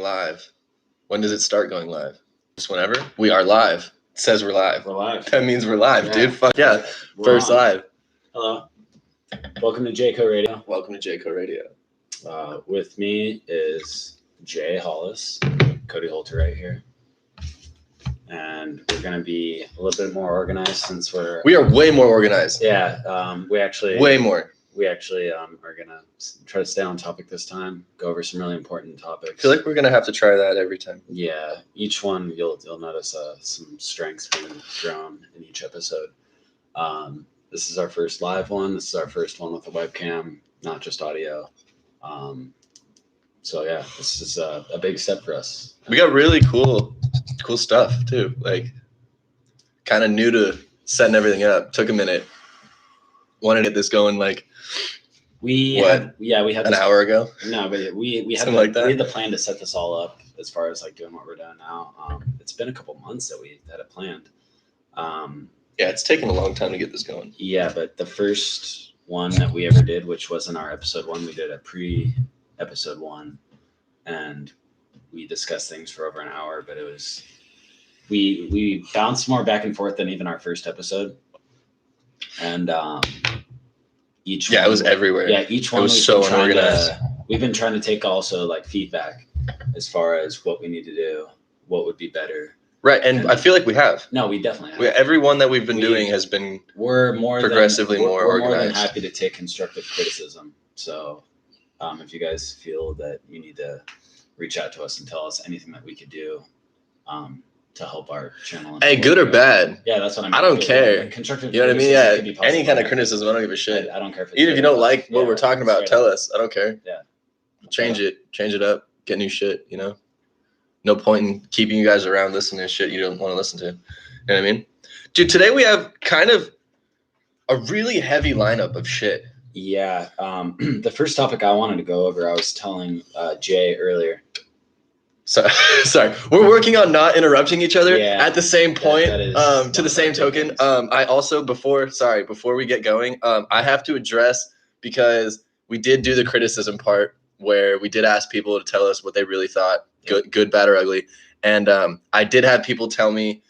live. When does it start going live? Just whenever? We are live. It says we're live. We're live. That means we're live, Yeah. dude. Fuck yeah. First on. live. Hello. Welcome to JayCo Radio. Welcome to JayCo Radio. With me is Jay Hollis, Cody Holter right here. And we're going to be a little bit more organized since we are way more organized. Yeah. Way more. We actually are going to try to stay on topic this time, go over some really important topics. I feel like we're going to have to try that every time. Yeah. Each one, you'll notice some strengths being grown in each episode. This is our first live one. This is our first one with a webcam, not just audio. So yeah, this is a big step for us. We got really cool stuff too. Like, kind of new to setting everything up. Took a minute. Wanted to get this going like we had an hour ago. No, but we had like that. We had the plan to set this all up as far as like doing what we're doing now. It's been a couple months that we had it planned. Yeah, it's taken a long time to get this going. Yeah, but the first one that we ever did, which wasn't our episode one, we did a pre-episode one, and we discussed things for over an hour. But it was we bounced more back and forth than even our first episode, and it was everywhere. Yeah, each one it was so unorganized. We've been trying to take also like feedback as far as what we need to do, what would be better. Right, and I feel like we have. No, we definitely have. Every one that we've been doing has been more progressively more organized. We're more than happy to take constructive criticism. So if you guys feel that you need to reach out to us and tell us anything that we could do to help our channel. Hey, good or bad. Yeah, that's what I mean. I don't care. Constructive, you know what I mean? Yeah, any kind of criticism, I don't give a shit. I don't care. Even if you don't like what we're talking about, tell us. I don't care. Yeah. Change it up, get new shit, you know? No point in keeping you guys around listening to shit you don't want to listen to. You know what I mean? Dude, today we have kind of a really heavy lineup of shit. Yeah. The first topic I wanted to go over, I was telling Jay earlier. Sorry. We're working on not interrupting each other at the same point. To the same token, I also, before we get going, I have to address, because we did do the criticism part where we did ask people to tell us what they really thought. Good, bad, or ugly. And I did have people tell me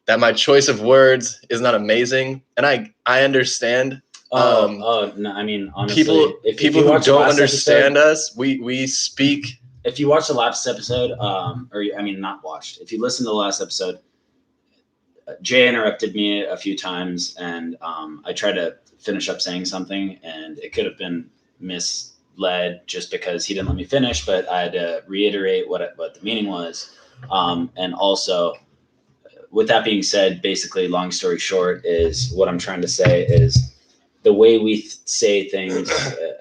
that my choice of words is not amazing. And I understand. No, I mean, honestly, people who don't understand us, we speak. If you watch the last episode, not watched, if you listen to the last episode, Jay interrupted me a few times, and I tried to finish up saying something, and it could have been misled just because he didn't let me finish, but I had to reiterate what the meaning was. And also, with that being said, basically, long story short, is what I'm trying to say is the way we say things.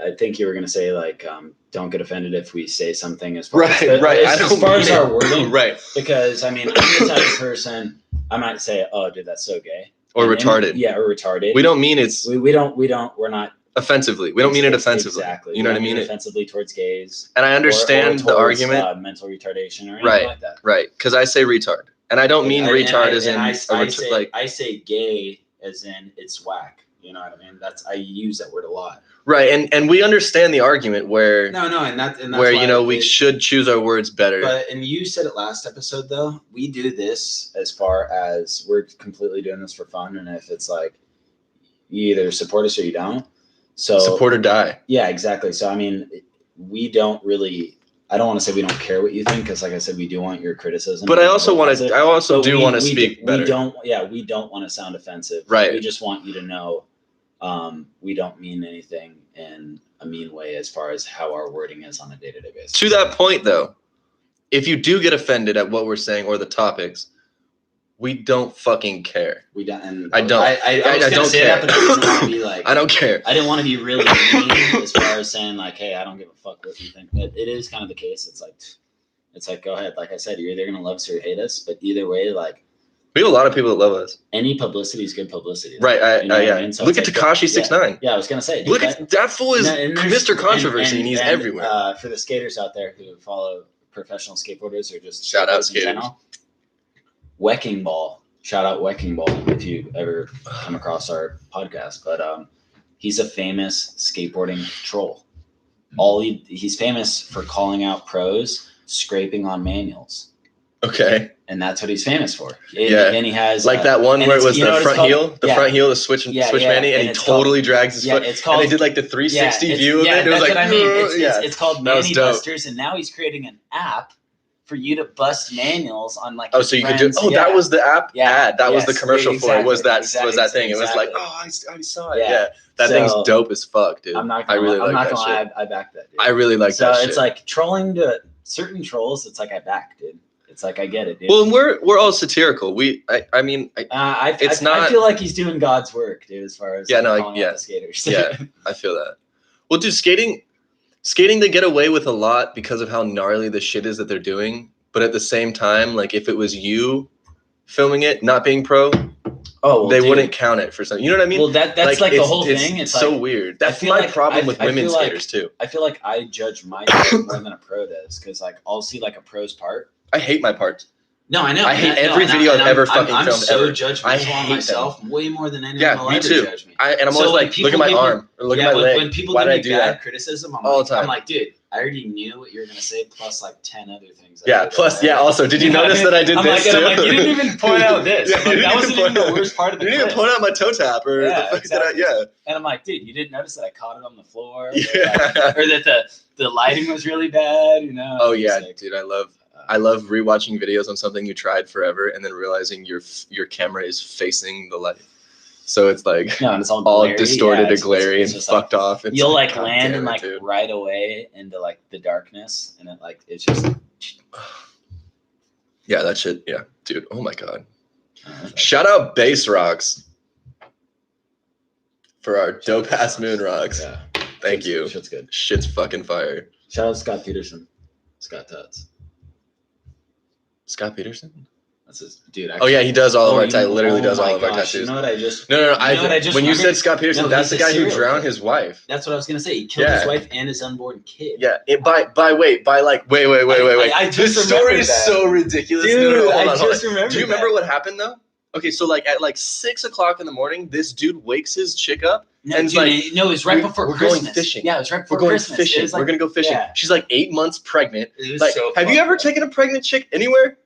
I think you were going to say like, don't get offended if we say something as far as our wording, right? Because I mean, I'm the type of person I might say, "Oh, dude, that's so gay," or retarded. Or retarded. We don't mean it's. We're not. Offensively. We don't mean it offensively. Exactly. You know what I mean? Offensively towards gays. And I understand the argument. Mental retardation or anything like that. Right. Because I say retard. And I don't mean retard as in... I say gay as in it's whack. You know what I mean? I use that word a lot. Right. And we understand the argument where... No. And that's where, we should choose our words better. And you said it last episode, though. We do this as far as we're completely doing this for fun. And if it's like, you either support us or you don't. So support or die. Yeah, exactly. So, I mean, we don't really, I don't want to say we don't care what you think, because like I said, we do want your criticism. But I also want to speak better. We don't want to sound offensive. Right. We just want you to know we don't mean anything in a mean way as far as how our wording is on a day-to-day basis. To that point, though, if you do get offended at what we're saying or the topics, we don't fucking care. We don't. And I don't. I don't care. That, but I didn't want to be like. I don't care. I didn't want to be really mean as far as saying like, "Hey, I don't give a fuck what you think." But it is kind of the case. It's like, go ahead. Like I said, you're either gonna love us or hate us. But either way, like, we have a lot of people that love us. Any publicity is good publicity. Right. Yeah. I mean? So look at Tekashi 6ix9ine. Yeah, I was gonna say. Look at that fool is Mr. Controversy, and he's everywhere. For the skaters out there who follow professional skateboarders or just shout out skaters. Wecking Ball. Shout out Wecking Ball if you ever come across our podcast. But he's a famous skateboarding troll. He's famous for calling out pros scraping on manuals. Okay. And that's what he's famous for. And he has like that one where it was the front heel, the switch manual, and he totally drags his foot. It's called, and they did like the 360 view of it. It was like, what I mean. It's called Manny Busters, and now he's creating an app for you to bust manuals on like. Oh, so you could do. Oh, that was the app ad. That was the commercial for it. Was that thing? It was like, oh, I saw it. Yeah. That thing's dope as fuck, dude. I'm not gonna lie. I back that. Dude. I really like that. So it's like trolling to certain trolls. It's like I back, dude. It's like I get it, dude. Well, we're all satirical. I feel like he's doing God's work, dude. As far as the skaters. Yeah, I feel that. Well, dude, skating, they get away with a lot because of how gnarly the shit is that they're doing. But at the same time, like if it was you filming it, not being pro, they wouldn't count it for something. You know what I mean? Well, that's like the whole thing. It's so weird. That's my problem with women skaters too. I feel like I judge myself more than a pro does because like I'll see like a pro's part. I hate my parts. No, I know. I hate every video I've ever fucking filmed. I'm so judgmental on myself way more than anyone will ever judge me. And I'm always like, look at my arm or look at my leg. When people give me bad criticism, I'm like, dude, I already knew what you were gonna say, plus like 10 other things. Also, did you notice that I did this too? I'm like, you didn't even point out this. That wasn't even the worst part of the clip. You didn't even point out my toe tap or the fuck that And I'm like, dude, you didn't notice that I caught it on the floor, or that the lighting was really bad, you know? Oh yeah, dude, I love rewatching videos on something you tried forever and then realizing your camera is facing the light. So it's like it's all distorted and glary and fucked off. It's you'll like land and like right away into like the darkness and it's just yeah, that shit. Yeah, dude. Oh my god. Shout out Bass Rocks for our dope ass moon rocks. Yeah. Thank you. Shit's good. Shit's fucking fire. Shout out Scott Peterson. Scott Tuts. Scott Peterson? That's his dude. Actually. Oh yeah, he does all of our tattoos. Literally does all of our tattoos. You know what I just? No. When you said Scott Peterson, that's the guy who drowned his wife. That's what I was gonna say. He killed his wife and his unborn kid. Yeah. Wait. This story is so ridiculous. Dude, I just remember. Do you remember what happened though? Okay, so like at like 6 o'clock in the morning, this dude wakes his chick up. No, it was right before Christmas. We're going fishing. Yeah, it was right before Christmas. We're going fishing. We're gonna go fishing. Yeah. She's like 8 months pregnant. Like, have you ever taken a pregnant chick anywhere?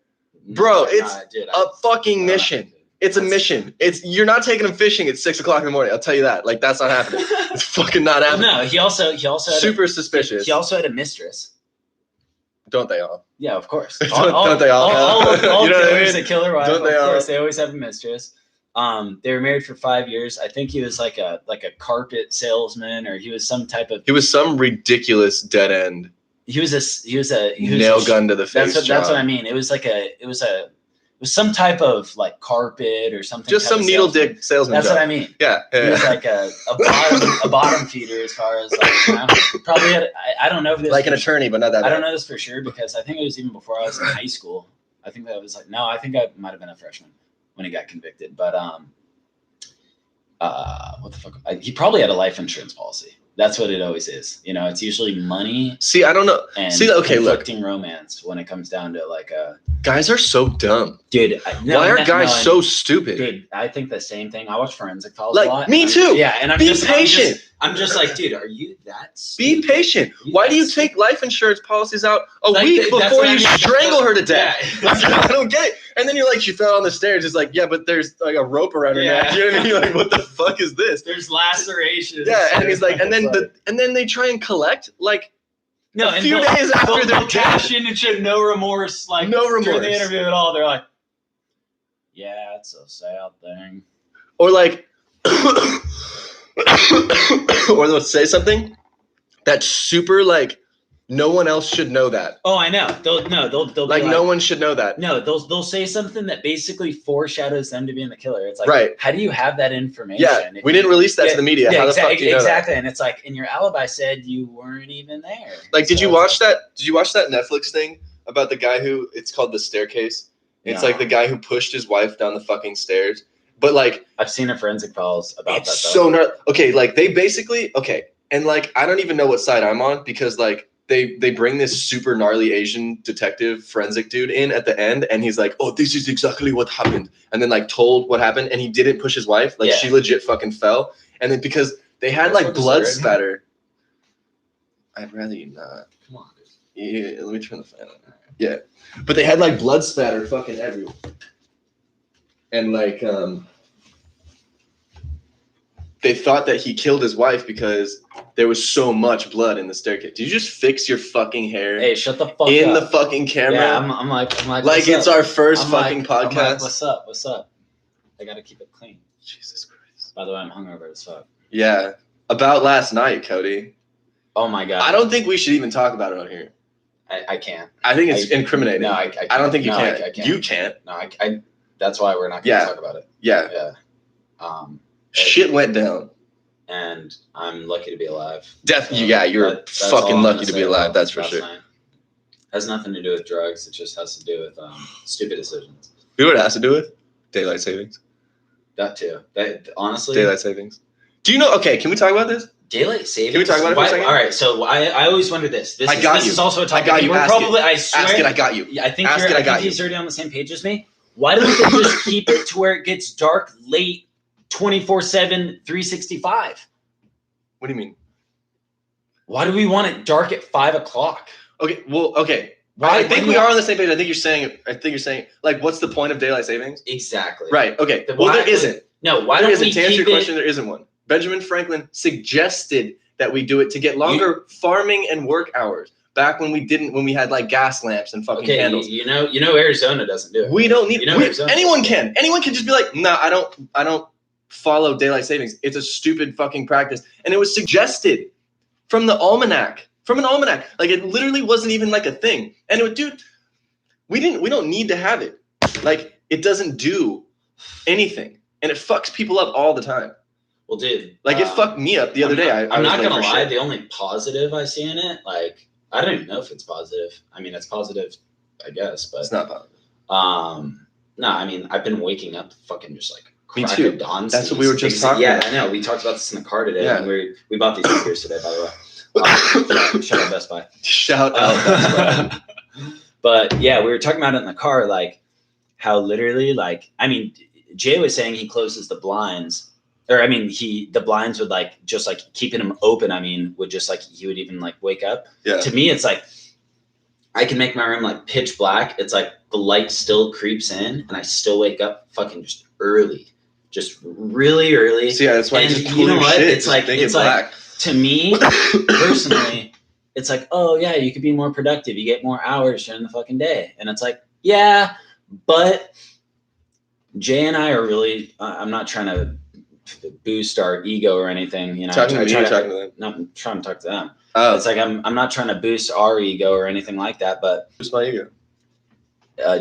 Bro, it's a fucking mission. It's a mission. You're not taking them fishing at 6 o'clock in the morning. I'll tell you that. Like that's not happening. It's fucking not happening. No, he also super suspicious. He also had a mistress. Don't they all? Yeah, of course. Don't they all? All you know killers that kill their wife. Don't they of all? course, they always have a mistress. They were married for 5 years. I think he was like a carpet salesman, or he was some type of. He was some ridiculous dead end. He was nail gun to the face. That's what I mean. It was some type of like carpet or something. Just some needle dick salesman. That's what I mean. Yeah. He was like a bottom feeder as far as like probably had. I don't know if this like an attorney, but not that. I don't know this for sure because I think it was even before I was in high school. I think that was like I think I might have been a freshman when he got convicted. But what the fuck? He probably had a life insurance policy. That's what it always is. You know, it's usually money. See, I don't know. And conflicting romance when it comes down to like guys are so dumb. Dude, why are guys so stupid? Dude, I think the same thing. I watch Forensic Files a lot. Me too. Yeah, and I'm just patient. I'm just like, dude, are you that stupid? Be patient. Why do you take life insurance policies out a week before you strangle her to death? Yeah. I don't get it. And then you're like, she fell on the stairs. It's like, yeah, but there's like a rope around her neck. You know what I mean? You're like, what the fuck is this? There's lacerations. Yeah, and he's like, and then they try and collect like a few days after they'll cash in and shit, no remorse. Like no remorse during the interview at all. They're like, yeah, it's a sad thing. Or like, or they'll say something that's super like no one else should know that. Oh, I know. They'll like no one should know that. No, they'll say something that basically foreshadows them to being the killer. It's like, right. How do you have that information? Yeah, we didn't release that to the media. How the fuck do you know exactly. that? And it's like, and your alibi said you weren't even there. Like, did you watch that? Did you watch that Netflix thing about the guy who? It's called The Staircase. It's like the guy who pushed his wife down the fucking stairs. But like, I've seen a Forensic Files about that. So okay, like they basically and like I don't even know what side I'm on because like. They bring this super gnarly Asian detective forensic dude in at the end, and he's like, "Oh, this is exactly what happened," and then like told what happened, and he didn't push his wife, like she legit fucking fell, and then because they had like blood spatter. I'd rather you not. Come on, dude. Yeah, let me turn the fan on. Yeah. But they had like blood spatter fucking everywhere. And like they thought that he killed his wife because there was so much blood in the staircase. Did you just fix your fucking hair? Hey, shut the fuck in up. the fucking camera? Yeah, I'm like it's our first fucking podcast. I'm like, what's up? I gotta keep it clean. Jesus Christ. By the way, I'm hungover as fuck. Yeah. About last night, Cody. Oh my God. I don't think we should even talk about it on here. I can't. I think it's incriminating. No, I can't. I don't think you can. I can't. You can't. No, I that's why we're not gonna talk about it. Yeah. Yeah. Shit went down. And I'm lucky to be alive. Definitely, yeah, you're fucking lucky to be alive, that's for sure. Has nothing to do with drugs, it just has to do with stupid decisions. You know what it has to do with? Daylight savings. That too. Honestly. Daylight savings. Do you know, okay, can we talk about this? Daylight savings? Can we talk about it for a second? All right, so I always wonder this. This is also a topic. I got you. We're probably, I swear. Ask it, I got you. I think he's already on the same page as me. Why don't they just keep it to where it gets dark late 24/7, 365? What do you mean? Why do we want it dark at 5 o'clock? Okay, well, okay. I think we are on the same page. I think you're saying, like, what's the point of daylight savings? Exactly. Right. Okay. Well, there isn't. No, why don't we to answer your question, there isn't one. Benjamin Franklin suggested that we do it to get longer farming and work hours. Back when we had like gas lamps and fucking candles. You know, Arizona doesn't do it. We don't need. Anyone can just be like, no, I don't follow daylight savings. It's a stupid fucking practice, and it was suggested from an almanac. Like it literally wasn't even like a thing. And we don't need to have it. Like it doesn't do anything, and it fucks people up all the time. Well, dude, like it fucked me up the other day. I'm not gonna lie. The only positive I see in it, like I don't even know if it's positive. I mean, it's positive, I guess, but it's not positive. No, I mean, I've been waking up fucking just like crack of dawn. That's what we were just talking about. Yeah, I know. We talked about this in the car today. Yeah. And we bought these speakers today, by the way. Shout out Best Buy. Shout out Best Buy. But yeah, we were talking about it in the car, like how literally, like, I mean, Jay was saying he closes the blinds, or I mean, the blinds would like just like keeping them open. I mean, would just like he would even like wake up. Yeah. To me, it's like I can make my room like pitch black. It's like the light still creeps in, and I still wake up fucking just early, just really early. So yeah, that's why. And you know what? It's like to me personally, it's like, oh yeah, you could be more productive. You get more hours during the fucking day, and it's like, yeah, but Jay and I are really. I'm not trying to boost our ego or anything, you know. Talking to them. No, I'm trying to talk to them. Oh. It's like I'm not trying to boost our ego or anything like that, but boost my ego.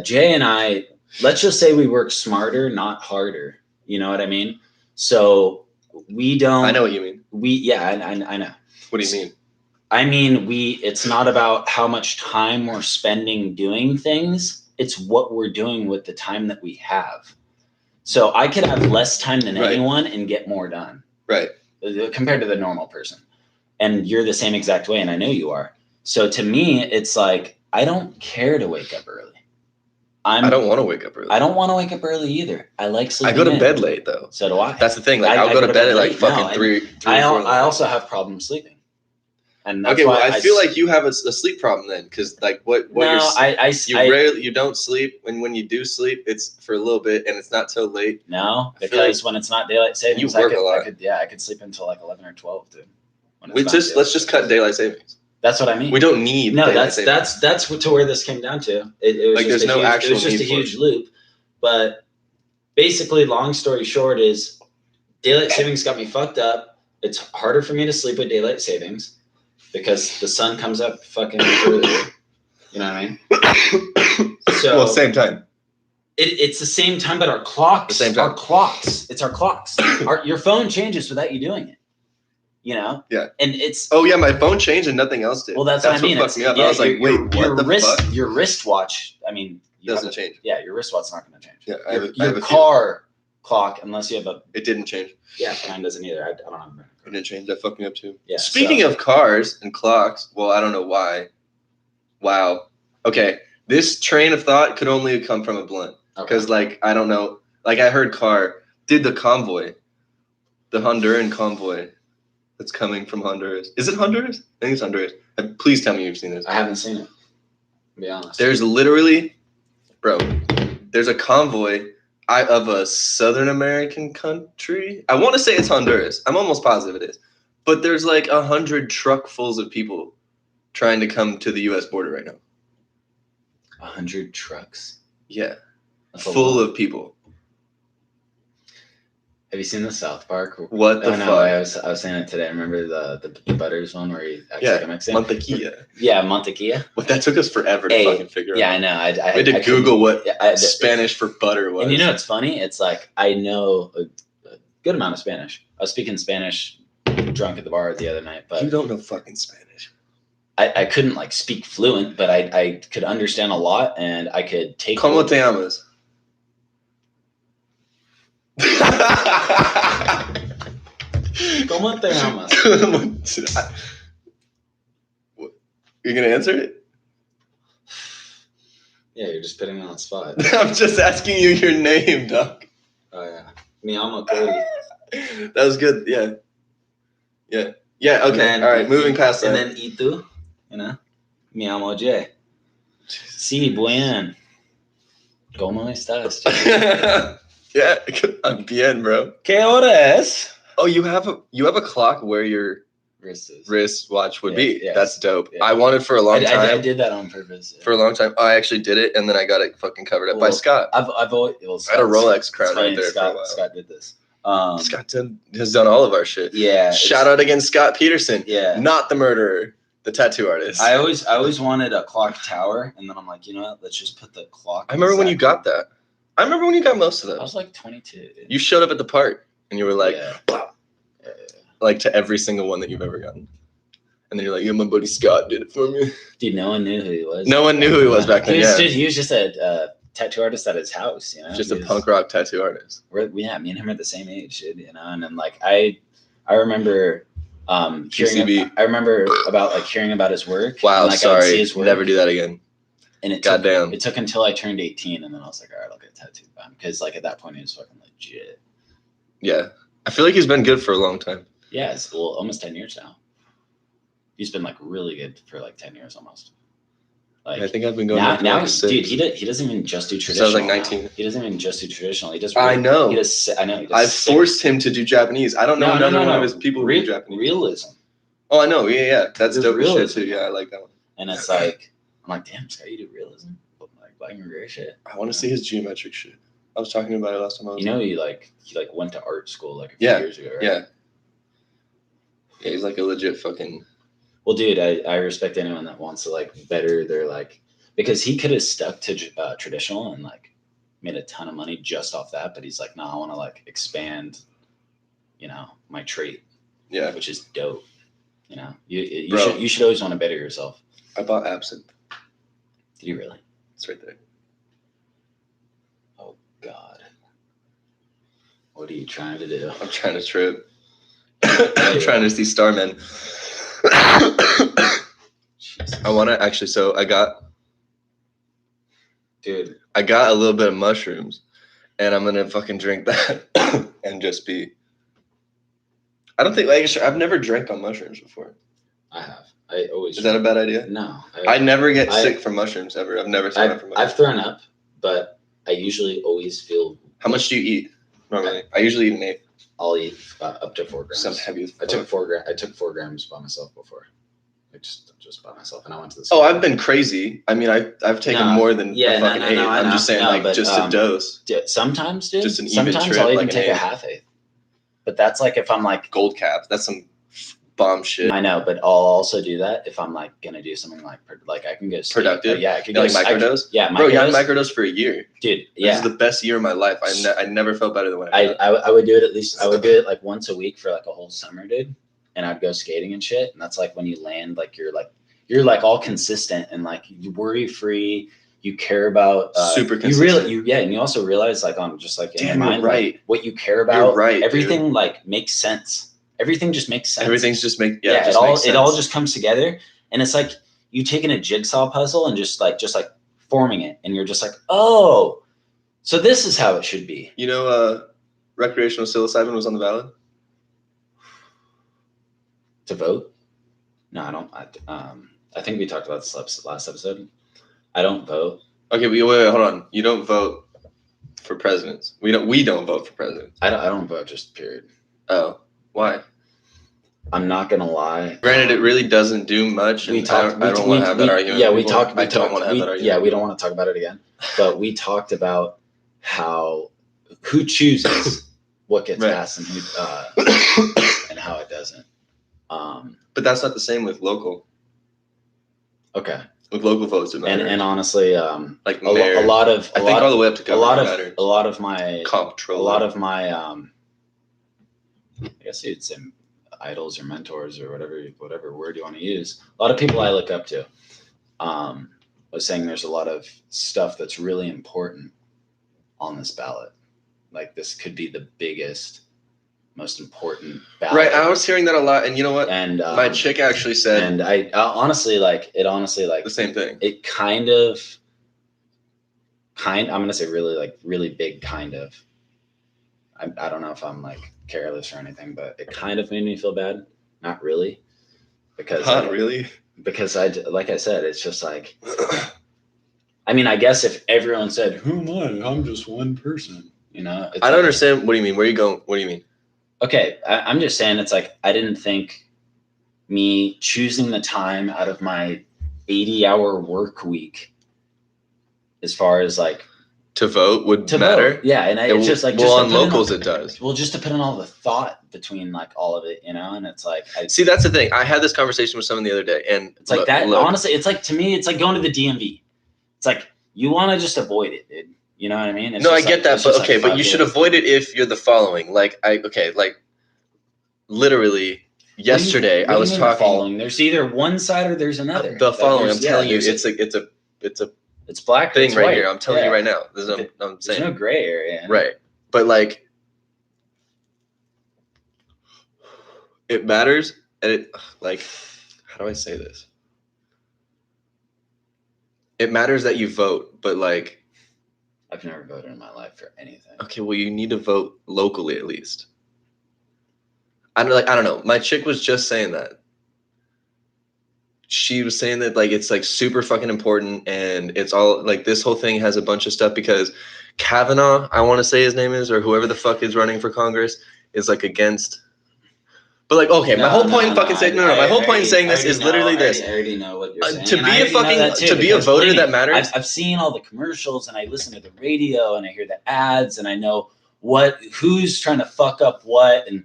Jay and I, let's just say we work smarter, not harder. You know what I mean? So we don't. I know what you mean. I know. What do you mean? I mean, it's not about how much time we're spending doing things. It's what we're doing with the time that we have. So I could have less time than anyone and get more done. Right. Compared to the normal person. And you're the same exact way, and I know you are. So to me, it's like, I don't care to wake up early. I don't want to wake up early. I don't want to wake up early either. I like sleeping. I go to bed late, though. So do I. That's the thing. Like, I'll go to bed at like fucking 3 I also have problems sleeping. And that's okay, well, I feel like you have a sleep problem then, because like you don't sleep, and when you do sleep, it's for a little bit, and it's not till late. No, because when it's not daylight savings, you work a lot. I could sleep until like 11 or 12, dude. Let's just cut daylight savings. That's what I mean. We don't need. No, that's to where this came down to. It was like there's no actual. It was just a huge loop, but basically, long story short, is daylight savings got me fucked up. It's harder for me to sleep with daylight savings. Because the sun comes up fucking early. You know what I mean? So same time. It's the same time, but our clocks. The same time. Our clocks. It's our clocks. Your phone changes without you doing it. You know? Yeah. And it's. Oh yeah, my phone changed and nothing else did. Well, that's what I mean. Fucked me up. I was like, wait, what the fuck? Your wristwatch. I mean, doesn't change. Yeah, your wristwatch's not going to change. Yeah, your car clock, unless you have a. It didn't change. Yeah, mine doesn't either. I don't have. It didn't change. That fucked me up too. Yeah. Speaking of cars and clocks, well, I don't know why. Wow. Okay, this train of thought could only come from a blunt. Because, like, I don't know. Like, I heard car did the convoy, the Honduran convoy. that's coming from Honduras. Is it Honduras? I think it's Honduras. Please tell me you've seen this. I haven't seen it, to be honest. There's literally, bro, there's a convoy of a Southern American country. I want to say it's Honduras. I'm almost positive it is. But there's like 100 truckfuls of people trying to come to the U.S. border right now. 100 trucks? Yeah. Full of people. Have you seen the South Park? What the fuck? I was saying it today. I remember the Butters one where he acts like a Mexican. Mantequilla. Yeah, mantequilla. Well, that took us forever to fucking figure out. Yeah, I know. I had to Google what Spanish for butter was. And you know what's funny? It's like I know a good amount of Spanish. I was speaking Spanish drunk at the bar the other night. But you don't know fucking Spanish. I couldn't like speak fluent, but I could understand a lot and I could take. ¿Cómo te llamas? ¿Cómo te llamas? You're gonna answer it? Yeah, you're just putting me on the spot. I'm just asking you your name, Doc. Oh yeah, me llamo Cody. That was good. Yeah. Okay. Then, all right. Moving past that. And then ¿y tú? You know, me llamo Jay. Sí, buen. ¿Cómo estás? Yeah, I'm bien, bro. ¿Qué hora es? Oh, you have a clock where your wristwatch would be. Yeah. That's dope. Yeah. I wanted for a long time. I did that on purpose. Yeah. For a long time. I actually did it, and then I got it fucking covered up by Scott. I've always I had a Rolex crown right there Scott, for a while. Scott did this. Scott has done all of our shit. Yeah. Shout out against Scott Peterson. Yeah. Not the murderer, the tattoo artist. I always wanted a clock tower, and then I'm like, you know what? Let's just put the clock. I remember when you got that. I remember when you got most of those. I was like 22. Dude. You showed up at the park, and you were like, like to every single one that you've ever gotten. And then you're like, yeah, my buddy Scott did it for me. Dude, no one knew who he was. No one knew who he was back then. He was just a tattoo artist at his house, you know. Just a punk rock tattoo artist. Yeah, me and him are the same age, dude, you know. And then like I remember hearing about like hearing about his work. Wow, and, like, sorry. I'd see his work, never do that again. And it took until I turned 18, and then I was like, all right, I'll get tattooed by him, because like at that point he was fucking legit. Yeah, I feel like he's been good for a long time. Yeah, it's almost 10 years now. He's been like really good for like 10 years almost. Like, I think I've been going now dude, he doesn't even just do traditional. So I was like 19. Now. He doesn't even just do traditional. He does. I know. I know. I've forced him to do Japanese. I don't know another one of his people who do Japanese. Realism. Oh, I know. Yeah. That's dope as shit too. Yeah, I like that one. And it's like, I'm like, damn, Scott, you do realism? Like black and gray shit. I want to see his geometric shit. I was talking about it last time I was. You know, he went to art school like a few years ago, right? Yeah. Yeah, he's like a legit fucking. Well, dude, I respect anyone that wants to like better their like, because he could have stuck to traditional and like made a ton of money just off that, but he's like, no, I want to like expand, you know, my trait. Yeah, which is dope. You know, you should always want to better yourself. I bought absinthe. Did you really? It's right there. Oh God, what are you trying to do? I'm trying to trip. I'm trying to see Starmen. I want to actually. So I got a little bit of mushrooms, and I'm gonna fucking drink that and just be. I don't think I've never drank on mushrooms before. I have. I always. Is that a bad idea? No. I never get sick from mushrooms ever. I've never thrown up from mushrooms. I've thrown up, but I usually always feel. How much do you eat normally? I usually eat an 8. I'll eat up to 4 grams. Some heavy. I took 4 grams by myself before. I just by myself, and I went to the. Oh, I've been crazy. I mean, I've taken more than a fucking 8. I'm just saying, just a dose. Sometimes, dude. Just an even sometimes trip, I'll even like take a half 8. But that's like if I'm like gold cap. That's some bomb shit. I know, but I'll also do that if I'm like gonna do something like I can go productive. Yeah, I can go like microdose. Bro, yeah, I microdose for a year, dude. Yeah, this is the best year of my life. I never felt better than when I would do it at least. I would do it like once a week for like a whole summer, dude. And I'd go skating and shit. And that's like when you land, like you're like all consistent and like you worry free. You care about super consistent. And you also realize like on just like in your mind, right? Like, what you care about, you're right? Everything dude. Like makes sense. Everything just makes sense. Everything's just makes it all just comes together, and it's like you taking a jigsaw puzzle and just like forming it, and you're just like, oh, so this is how it should be. You know, recreational psilocybin was on the ballot. To vote? No, I don't. I think we talked about this last episode. I don't vote. Okay, wait, hold on. You don't vote for presidents. We don't vote for presidents. I don't vote, just period. Oh, why? I'm not gonna lie. Granted, it really doesn't do much. I don't want to have that argument. Yeah, we talked. I don't want to have that argument. Yeah, we don't want to talk about it again. But we talked about who chooses what gets passed and who and how it doesn't. But that's not the same with local. Okay. With local votes, it matters. And honestly, like mayor, a lot of all the way up to governor a lot of my comptroller. A lot of my I guess you'd say idols or mentors or whatever word you want to use. A lot of people I look up to. Was saying there's a lot of stuff that's really important on this ballot. Like this could be the biggest, most important ballot. Right, I was hearing that a lot, and you know what? And my chick actually said, and I honestly like the same thing. It kind of, I'm gonna say really big kind of. I don't know if I'm like careless or anything, but it kind of made me feel bad. Not really, because because like I said, it's just like. I mean, I guess if everyone said, "Who am I? I'm just one person," you know. I don't understand. What do you mean? Where are you going? What do you mean? Okay, I'm just saying it's like I didn't think me choosing the time out of my 80-hour work week, as far as like to vote would matter. Vote. Yeah, and it's just like on locals it does. Well, just to put in all the thought between like all of it, you know, and it's like see that's the thing. I had this conversation with someone the other day, and it's like that. Honestly, it's like to me, it's like going to the DMV. It's like you want to just avoid it, dude. You know what I mean? No, I get that, but okay, but you should avoid it if you're the following. Like literally yesterday I was talking. Following. There's either one side or there's another. The following, I'm telling you, it's black thing right here. I'm telling you right now. I'm saying there's no gray area. Right, but like it matters, and it like how do I say this? It matters that you vote, but like I've never voted in my life for anything. Okay, well you need to vote locally at least. I don't know. My chick was just saying that. She was saying that like it's like super fucking important, and it's all like this whole thing has a bunch of stuff because Kavanaugh, I want to say his name is, or whoever the fuck is running for Congress, is like against. But like, okay, my whole point in fucking saying my whole point in saying this is literally this. I already know what you're saying. To be a voter that matters. I've seen all the commercials and I listen to the radio and I hear the ads and I know who's trying to fuck up what and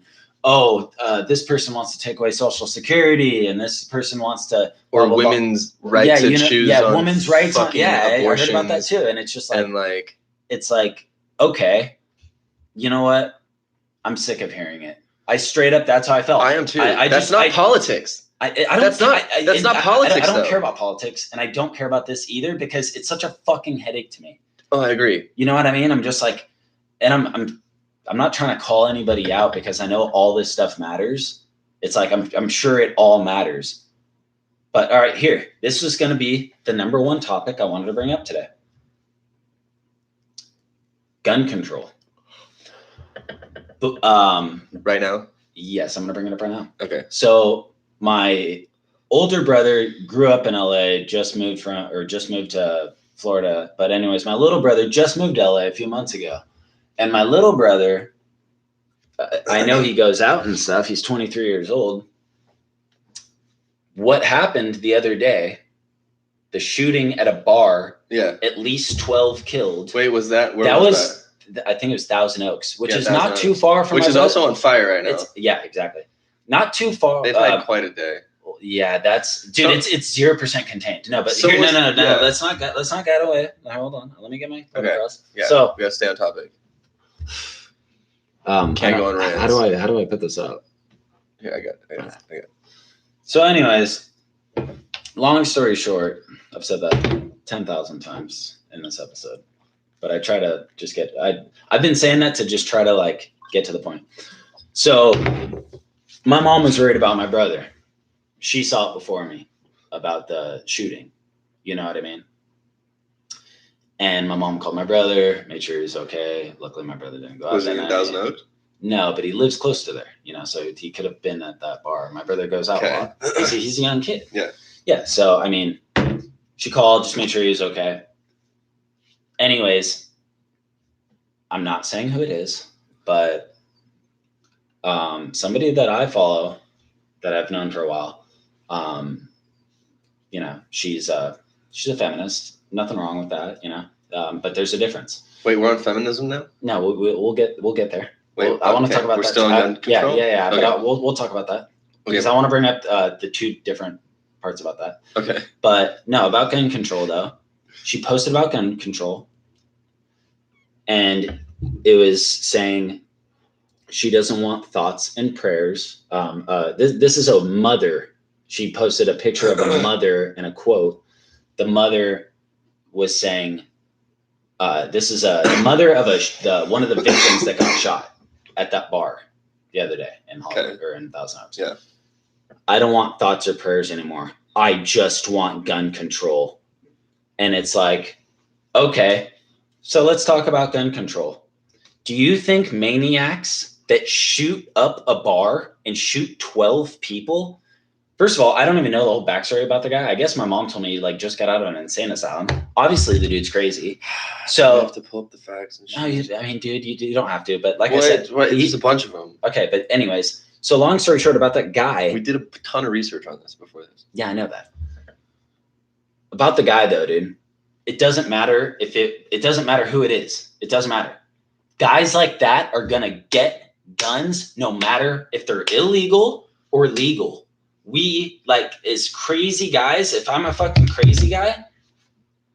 this person wants to take away Social Security and this person wants to or women's right to choose. Yeah, women's rights. I heard about that too, and it's just like and like it's like okay, you know what? I'm sick of hearing it. I straight up, that's how I felt. I am too. That's not politics. That's not politics. I don't care about politics, and I don't care about this either because it's such a fucking headache to me. Oh, I agree. You know what I mean? I'm just like, and I'm not trying to call anybody out because I know all this stuff matters. It's like I'm sure it all matters. But all right, here, this was going to be the number one topic I wanted to bring up today. Gun control. Right now? Yes, I'm going to bring it up right now. Okay. So my older brother grew up in LA, just moved to Florida. But anyways, my little brother just moved to LA a few months ago. And my little brother, I know he goes out and stuff. He's 23 years old. What happened the other day, the shooting at a bar, at least 12 killed. Wait, was that? Where was that? I think it was Thousand Oaks, which is not too far from. Which is also on fire right now. Yeah, exactly. Not too far. They've had quite a day. Yeah, it's 0% contained. No, but here, no. Let's not get away. Hold on, let me get my okay. Across. Yeah, so we gotta stay on topic. Can't go on rants. How do I put this up? Here, I got it. So, anyways, long story short, I've said that 10,000 times in this episode. But I try to just I've been saying that to just try to like get to the point. So my mom was worried about my brother. She saw it before me about the shooting. You know what I mean? And my mom called my brother, made sure he was okay. Luckily, my brother didn't go out. Was he in Thousand Oaks? No, but he lives close to there, you know, so he could have been at that bar. My brother goes out a lot. He's a young kid. Yeah. Yeah. So, I mean, she called, just made sure he was okay. Anyways, I'm not saying who it is, but somebody that I follow that I've known for a while, you know, she's a feminist. Nothing wrong with that, you know, but there's a difference. Wait, we're on feminism now? No, we'll get there. Wait, I want to talk about we're that. Still on gun control? Yeah. Okay. But we'll talk about that because I want to bring up the two different parts about that. Okay. But no, about gun control though. She posted about gun control, and it was saying she doesn't want thoughts and prayers. This is a mother. She posted a picture of a mother and a quote. The mother was saying, "This is the mother of one of the victims that got shot at that bar the other day in Hollywood or in Thousand Oaks. Yeah. I don't want thoughts or prayers anymore. I just want gun control." And it's like, okay, so let's talk about gun control. Do you think maniacs that shoot up a bar and shoot 12 people? First of all, I don't even know the whole backstory about the guy. I guess my mom told me he like just got out of an insane asylum. Obviously, the dude's crazy. So you have to pull up the facts and shit. No, I mean, dude, you don't have to. But like I said, there's a bunch of them. Okay, but anyways, so long story short about that guy. We did a ton of research on this before this. Yeah, I know that. About the guy though, dude, it doesn't matter it doesn't matter who it is. It doesn't matter. Guys like that are gonna get guns no matter if they're illegal or legal. We, like, as crazy guys, if I'm a fucking crazy guy,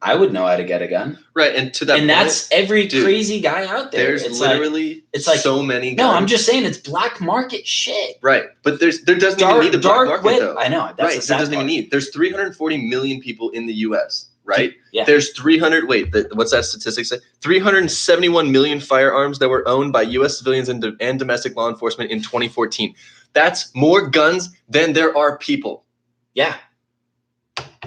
I would know how to get a gun. Right, and to that point, that's every crazy guy out there. There's literally so many guns. No, I'm just saying it's black market shit. Right, but there doesn't even need the black market though. I know. That's right, there doesn't even need. There's 340 million people in the U.S., right? Yeah. There's what's that statistic say? 371 million firearms that were owned by U.S. civilians and domestic law enforcement in 2014. That's more guns than there are people. Yeah.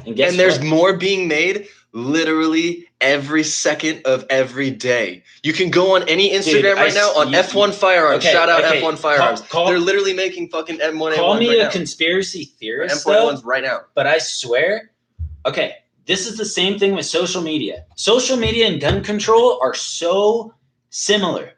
And there's more being made literally every second of every day. You can go on any Instagram right now on F1 Firearms. Shout out F1 Firearms. They're literally making fucking M1. Call me a conspiracy theorist, M1 right now. But I swear, okay, this is the same thing with social media. Social media and gun control are so similar.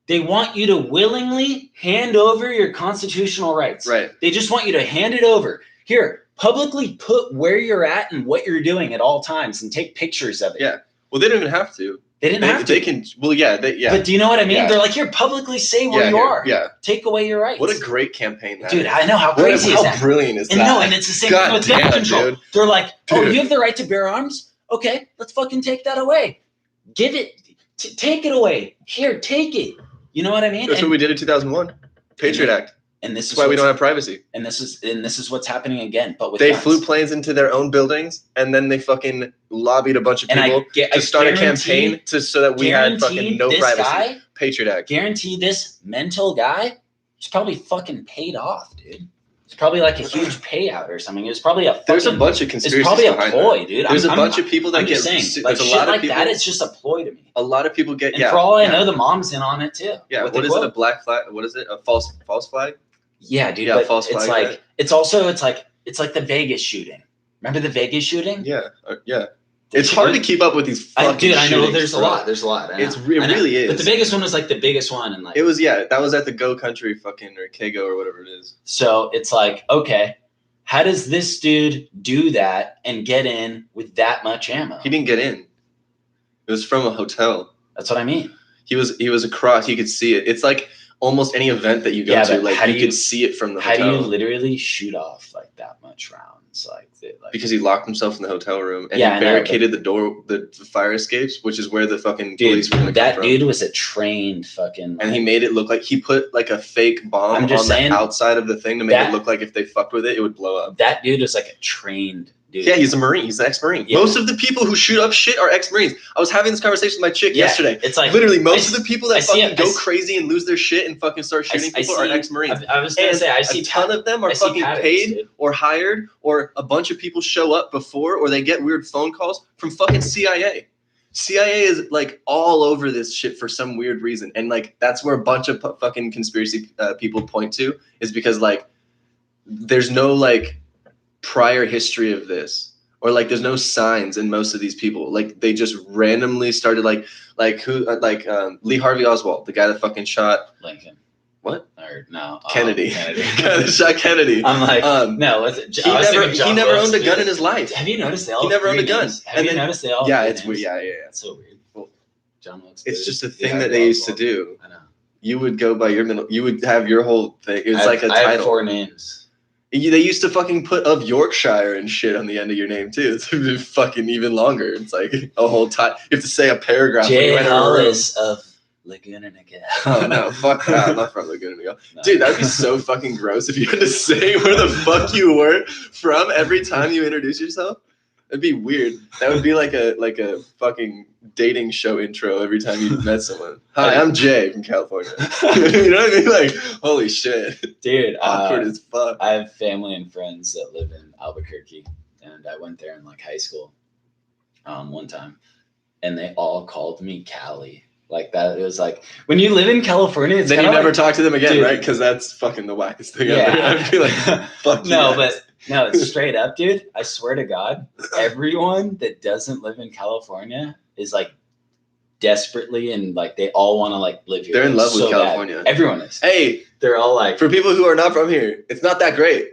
They want you to willingly hand over your constitutional rights. Right. They just want you to hand it over. Here, publicly put where you're at and what you're doing at all times and take pictures of it. Yeah. Well, they don't even have to. They didn't have to. They can. Well, yeah. But do you know what I mean? Yeah. They're like, here, publicly say where you are. Yeah. Take away your rights. What a great campaign that Dude, is. I know. How crazy is that? How brilliant is that? No, and it's the same thing with gun control. Dude. They're like, oh, you have the right to bear arms? Okay, let's fucking take that away. Give it. Take it away. Here, take it. You know what I mean? That's what we did in 2001. Patriot Act. And this is why we don't have privacy. And this is what's happening again. But with they guns. flew planes into their own buildings, and then they fucking lobbied a bunch of people to start a campaign so that we had fucking no privacy. Patriot Act. Guarantee this mental guy is probably fucking paid off, dude. It's probably like a huge payout or something. It was probably there's a bunch of conspiracies. It's probably a ploy, dude. There's a bunch of people that I'm get. Just saying, like there's shit a lot like of people, that. It's just a ploy to me. A lot of people get. And for all I know, the mom's in on it too. Yeah. What is it? A black flag? What is it? A false flag? Yeah, dude. Yeah, but false flag. It's like right? It's like the Vegas shooting. Remember the Vegas shooting? Yeah. Yeah. It's hard to keep up with these fucking dude, I know shootings, there's a lot. There's a lot. It really is. But the biggest one was like the biggest one, and like it was. Yeah, that was at the Go Country fucking or Kago or whatever it is. So it's like, okay, how does this dude do that and get in with that much ammo? He didn't get in. It was from a hotel. That's what I mean. He was across. He could see it. It's like almost any event that you go to, like you could see it from the hotel. How do you literally shoot off like that much rounds? Because he locked himself in the hotel room and he barricaded the door, the fire escapes, which is where the fucking police were going to come from. That dude was a trained fucking. And he made it look like he put like a fake bomb on the outside of the thing to make it look like if they fucked with it, it would blow up. That dude was like a trained dude. Yeah, he's a Marine. He's an ex-Marine. Yeah. Most of the people who shoot up shit are ex-Marines. I was having this conversation with my chick yesterday. It's like literally most of the people that fucking go crazy and lose their shit and fucking start shooting people are ex-Marines. I was gonna say I see a ton of them are fucking paid or hired, or a bunch of people show up before, or they get weird phone calls from fucking CIA. CIA is like all over this shit for some weird reason, and like that's where a bunch of fucking conspiracy people point to, is because like there's no like prior history of this, or like there's no signs in most of these people. Like they just randomly started like who Lee Harvey Oswald, the guy that fucking shot Lincoln. What? Or no, Kennedy. Kennedy. Shot Kennedy. I'm like, no, was it? He never owned a gun in his life. Have you noticed they all? He never owned a gun. Have you noticed they all? Yeah, it's weird. Yeah. It's so weird. Well, John Wilkes. It's just a thing that they used to do. I know. You would go by your middle. You would have your whole thing. It was like a title. I have 4 names. They used to fucking put of Yorkshire and shit on the end of your name too. It's fucking even longer. It's like a whole time. You have to say a paragraph. Jay Hollis of Laguna Niguel. Oh no, fuck that. I'm not from Laguna Niguel. No. Dude, that'd be so fucking gross if you had to say where the fuck you were from every time you introduce yourself. It'd be weird. That would be like a fucking dating show intro every time you met someone. Hi, I'm Jay from California. You know what I mean? Like, holy shit. Dude, awkward as fuck. I have family and friends that live in Albuquerque, and I went there in like high school one time, and they all called me Cali. Like that, it was like when you live in California, it's then you never talk to them again, dude, right? Because that's fucking the wackest thing ever. I'd be like, fuck you. No, but no, it's straight up, dude. I swear to God, everyone that doesn't live in California is like desperately, and like they all want to like live here. They're in love with California. Bad. Everyone is. Hey, they're all like, for people who are not from here, it's not that great.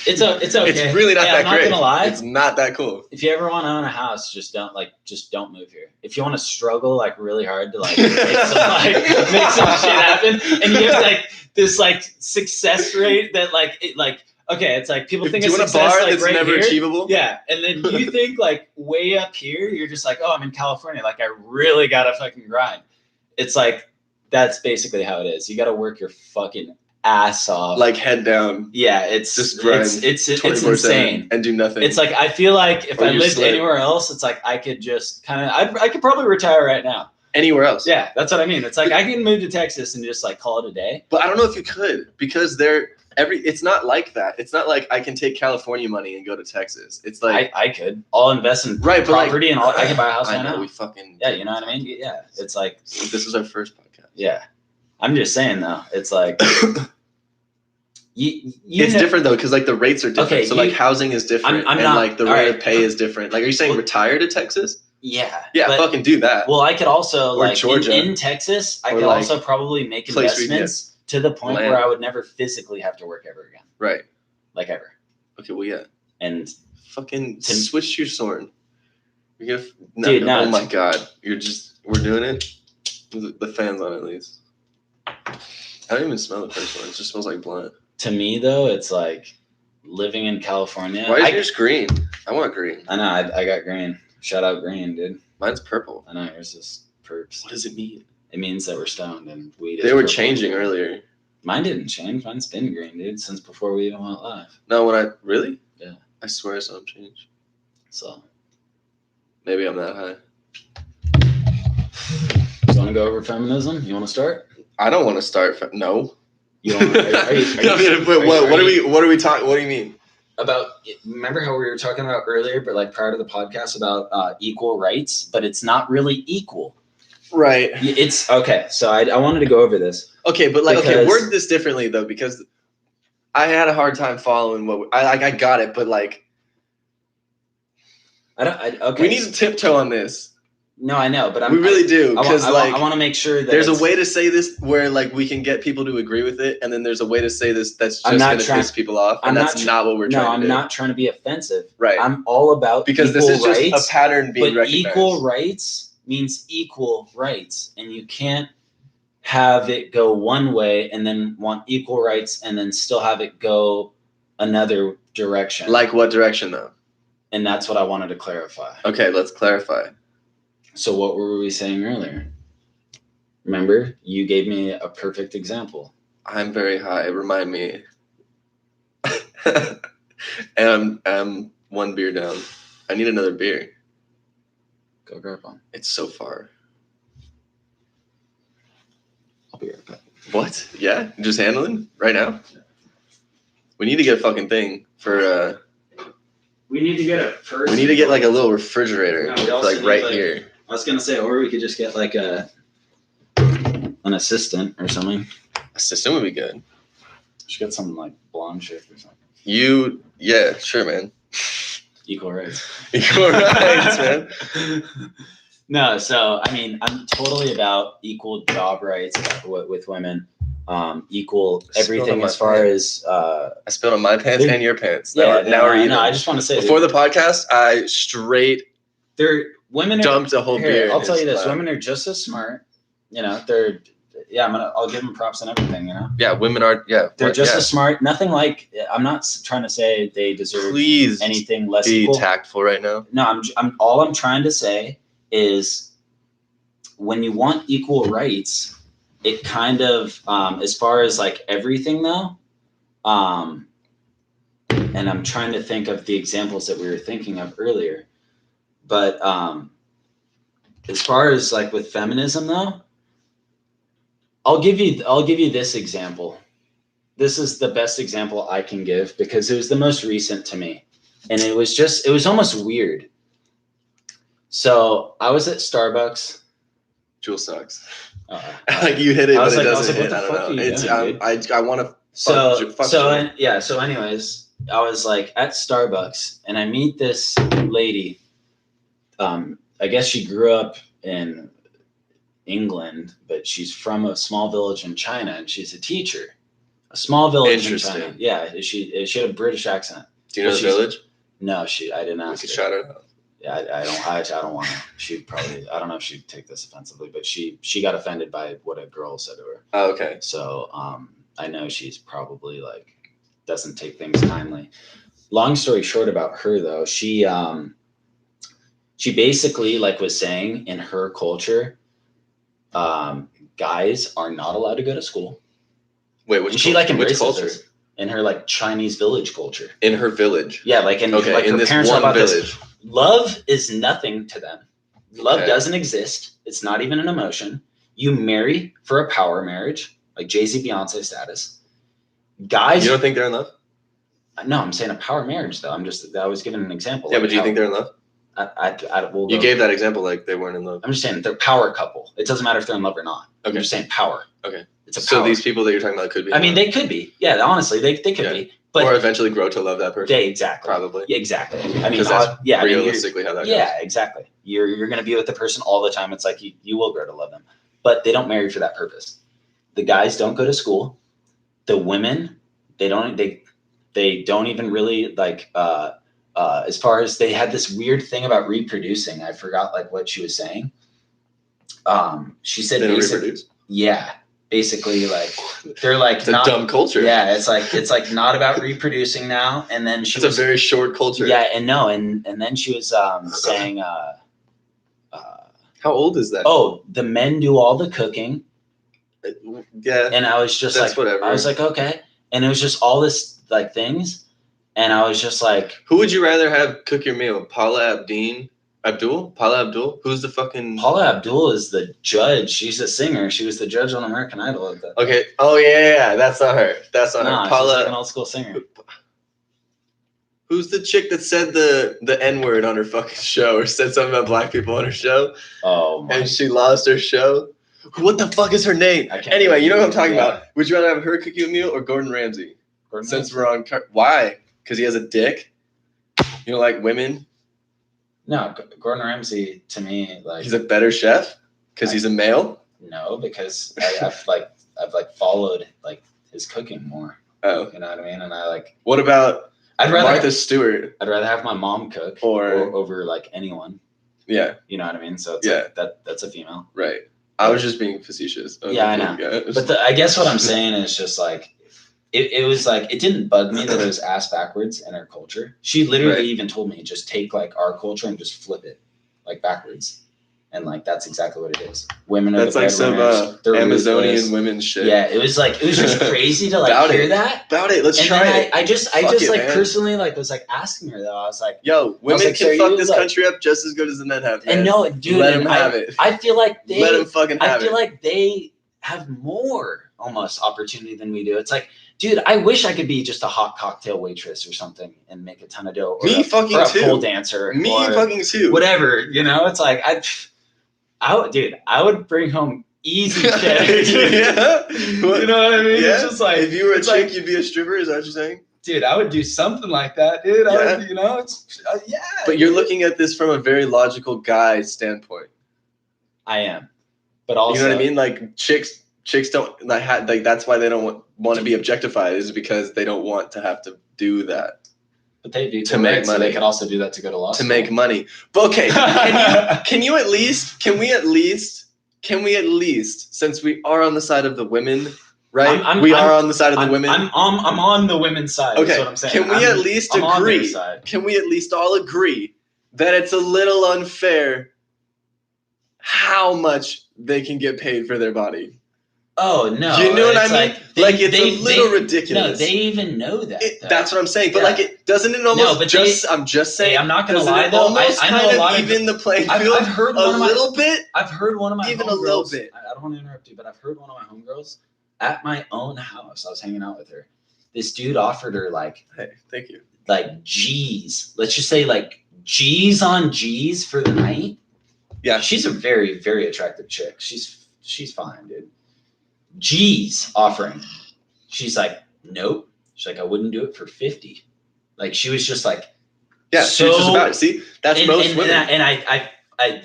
It's okay. It's really not that great. I'm not gonna lie. It's not that cool. If you ever want to own a house, just don't move here. If you want to struggle like really hard to like make some shit happen, and you have like this like success rate that okay, it's like people think it's success, a bar like, that's right never here. Achievable. Yeah, and then you think like way up here, you're just like, oh, I'm in California, like I really gotta fucking grind. It's like that's basically how it is. You gotta work your fucking ass off, like head down. Yeah, it's just grind. It's insane and do nothing. It's like I feel like if I lived anywhere else, it's like I could just kind of I could probably retire right now. Anywhere else. Yeah, that's what I mean. It's like I can move to Texas and just like call it a day. But I don't know if you could, because it's not like that. It's not like I can take California money and go to Texas. It's like I could. I'll invest in property and I can buy a house right now. We fucking you know what I mean? Yeah. It's like this is our first podcast. Yeah. I'm just saying though, it's like it's different though, because like the rates are different. Okay, so like housing is different, and like the rate of pay is different. Like, are you saying retire to Texas? Yeah. Yeah, fucking do that. Well, I could also or like Georgia, in Texas, I could also probably make investments to the point where I would never physically have to work ever again. Right. Like ever. Okay. Well, yeah. And fucking switch your sword. You're gonna dude, no. Oh my god, we're doing it. The fan's on at least. I don't even smell the first one. It just smells like blunt. To me, though, it's like living in California. Why is yours green? I want green. I know. I got green. Shout out green, dude. Mine's purple. I know. Yours is perps. What does it mean? It means that we're stoned and weed. They were changing earlier. Mine didn't change. Mine's been green, dude, since before we even went live. No, really? Yeah. I swear I saw them change. So. Maybe I'm that high. You want to go over feminism? You want to start? I don't want to start. No. You don't. What are we talking? What do you mean? About, remember how we were talking about earlier, but like prior to the podcast about equal rights, but it's not really equal. Right. It's okay. So I wanted to go over this. Okay, but like, word this differently though, because I had a hard time following I got it, but like, okay. We need to tiptoe on this. No, I know, but we really do, because I want to make sure that there's a way to say this where like we can get people to agree with it, and then there's a way to say this that's just going to piss people off, and that's not what we're trying to do. No, I'm not trying to be offensive. Right. I'm all about because this is just a pattern being recognized. Equal rights means equal rights, and you can't have it go one way and then want equal rights and then still have it go another direction. Like what direction though? And that's what I wanted to clarify. Okay, let's clarify. So what were we saying earlier? Remember, you gave me a perfect example. I'm very high. Remind me. And I'm one beer down. I need another beer. Go grab one. It's so far. I'll be right back. What? Yeah? Just handling? Right now? Yeah. We need to get a fucking thing for... We need to get a first... We need to get like a little refrigerator, like right here. I was gonna say, or we could just get like an assistant or something. Assistant would be good. Should get something like blonde shift or something. Yeah, sure, man. Equal rights. Equal rights, man. No, so I mean, I'm totally about equal job rights with women, equal everything as far as. I spilled on my pants and your pants. Now we're even. No, I just want to say before the podcast, I straight. Women dumped a whole beer. I'll tell you this: women are just as smart. You know, I'll give them props and everything. You know. Yeah, women are. Yeah, they're just as smart. Nothing like. I'm not trying to say they deserve anything less. Be equal. Tactful right now. No, all I'm trying to say is when you want equal rights, it kind of as far as like everything though, and I'm trying to think of the examples that we were thinking of earlier, but as far as like with feminism though, I'll give you this example. This is the best example I can give because it was the most recent to me, and it was almost weird. So I was at Starbucks. Jewel sucks. Like you hit it, but it doesn't hit. I don't know. I want to. So anyways, I was like at Starbucks, and I meet this lady. I guess she grew up in England, but she's from a small village in China, and she's a teacher. A small village in China. Yeah, she had a British accent. Do you know the village? No, I didn't ask her. Shout her out. Yeah, I don't want to. She'd probably, I don't know if she'd take this offensively, but she got offended by what a girl said to her. Oh, okay. So I know she's probably like doesn't take things kindly. Long story short about her though, she basically like was saying in her culture, guys are not allowed to go to school. Wait, which she like embraces culture? This in her like Chinese village culture. In her village. Yeah, like like in her this parents one are about village. This. Love is nothing to them. Love doesn't exist. It's not even an emotion. You marry for a power marriage, like Jay-Z, Beyonce status. Guys, you don't think they're in love? No, I'm saying a power marriage though. I was giving an example. Yeah, but do you think they're in love? You gave that example like they weren't in love. I'm just saying they're power couple. It doesn't matter if they're in love or not. Okay. I'm just saying power. Okay. It's a power. So these people that you're talking about could be. I mean, they could be. Yeah, honestly, they could be. But or eventually grow to love that person. Exactly. Probably. Yeah, exactly. I mean, realistically how that goes. Yeah, exactly. You're going to be with the person all the time. It's like you will grow to love them, but they don't marry for that purpose. The guys don't go to school. The women, they don't even really like. As far as they had this weird thing about reproducing, I forgot like what she was saying. She said basically like they're like it's not, a dumb culture. Yeah, it's like not about reproducing now. And then it's a very short culture. Yeah, and then she was saying how old is that? Oh, the men do all the cooking. Yeah. And I was just like whatever. I was like, okay. And it was just all this like things. And I was just like, who would you rather have cook your meal? Paula Abdul? Who's the fucking... Paula Abdul is the judge. She's a singer. She was the judge on American Idol. Okay. Oh, yeah. That's not her. That's not her. Paula... she's like an old school singer. Who's the chick that said the N-word on her fucking show or said something about black people on her show? Oh, my. And she lost her show? What the fuck is her name? Anyway, you know what I'm talking about. Would you rather have her cook you a meal or Gordon Ramsay? Since we're on... Why? Because he has a dick? You don't like women? No, Gordon Ramsay to me like he's a better chef because he's a male. No, because I've followed like his cooking more. Oh, you know what I mean. And I like. What about Martha Stewart? I'd rather have my mom cook or over like anyone. Yeah, you know what I mean. So it's like that's a female, right? I was just being facetious. I know. But I guess what I'm saying is just like. It was like, it didn't bug me that it was ass backwards in our culture. She literally even told me, just take like our culture and just flip it like backwards. And like, that's exactly what it is. Women are that's like some Amazonian women's shit. Yeah. It was just crazy to like hear that. About it. Let's try it. I just like personally like was like asking her though. I was like, yo, women can fuck this country up just as good as the men have. And no, dude, let them have it. I feel like let them fucking have it. I feel like they have more almost opportunity than we do. It's like, dude, I wish I could be just a hot cocktail waitress or something and make a ton of dough. Or Me fucking or a too. pole dancer. Me fucking too. Whatever, you know. It's like I would bring home easy cash. Yeah. You know what I mean? Yeah. It's just like, if you were a chick, you'd be a stripper. Is that what you're saying? Dude, I would do something like that, dude. Yeah. I would, it's yeah. But you're looking at this from a very logical guy standpoint. I am, but also, you know what I mean? Like chicks don't like that's why they don't want to be objectified, is because they don't want to have to do that. But they do to make money. So they could also do that to go to law school. To make money. But okay, can we at least, since we are on the side of the women, right? We are on the side of the women. I'm on the women's side. Okay, is what I'm saying. Can we at least agree? Can we at least all agree that it's a little unfair how much they can get paid for their body? Oh no! You know what I mean? It's a little ridiculous. No, they even know that. That's what I'm saying. But it doesn't it almost? No, I'm just saying. Hey, I'm not gonna lie though. Almost I know kind a lot of even the playing field. I've heard a little bit. I've heard one of my even a little bit. I don't want to interrupt you, but I've heard one of my homegirls at my own house. I was hanging out with her. This dude offered her hey, thank you. G's. Let's just say G's on G's for the night. Yeah, she's a very, very attractive chick. She's fine, dude. G's offering. She's like, nope. She's like, I wouldn't do it for 50. She was just like, yeah. So, she was just about it. See, that's most women. And I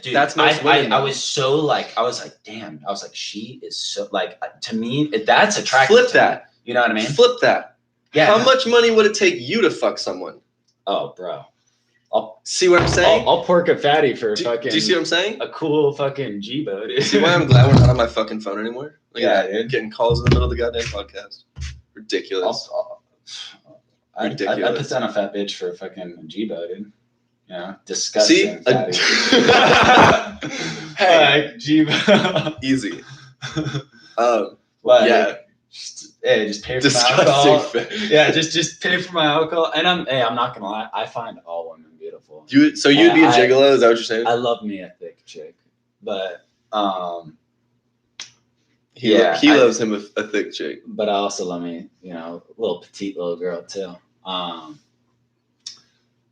dude, that's most women. I was so I was like, damn. I was like, she is so to me, that's attractive. Flip that. You know what I mean? Flip that. Yeah. How much money would it take you to fuck someone? Oh, bro. See what I'm saying? I'll pork a fatty for fucking. Do you see what I'm saying? A cool fucking G-boat. See why I'm glad we're not on my fucking phone anymore? Look at that, dude. Getting calls in the middle of the goddamn podcast. Ridiculous. Ridiculous. I put down a fat bitch for a fucking G-boat, dude. Yeah, disgusting. See? Hey, G-boat. Easy. Yeah. Just pay for my alcohol. Yeah, just pay for my alcohol. And I'm not gonna lie, I find all women beautiful. You'd be a gigolo? Is that what you're saying? I love me a thick chick, but he loves him a thick chick. But I also love me, a little petite little girl too.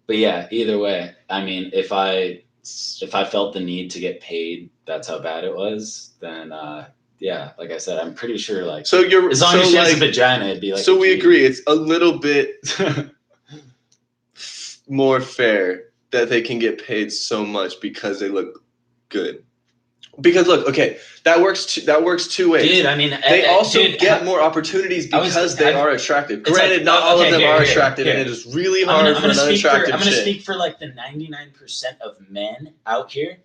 But yeah, either way, I mean, if I felt the need to get paid, that's how bad it was, then yeah, like I said, I'm pretty sure so you're as long as she has a vagina, it'd be like. So we agree, it's a little bit more fair that they can get paid so much because they look good. Because look, okay, that works two ways. Dude, I mean, they also get more opportunities because they are attractive. Granted, not all of them are attractive, and it is really hard for an unattractive chick. I'm going to speak for the 99% of men out here.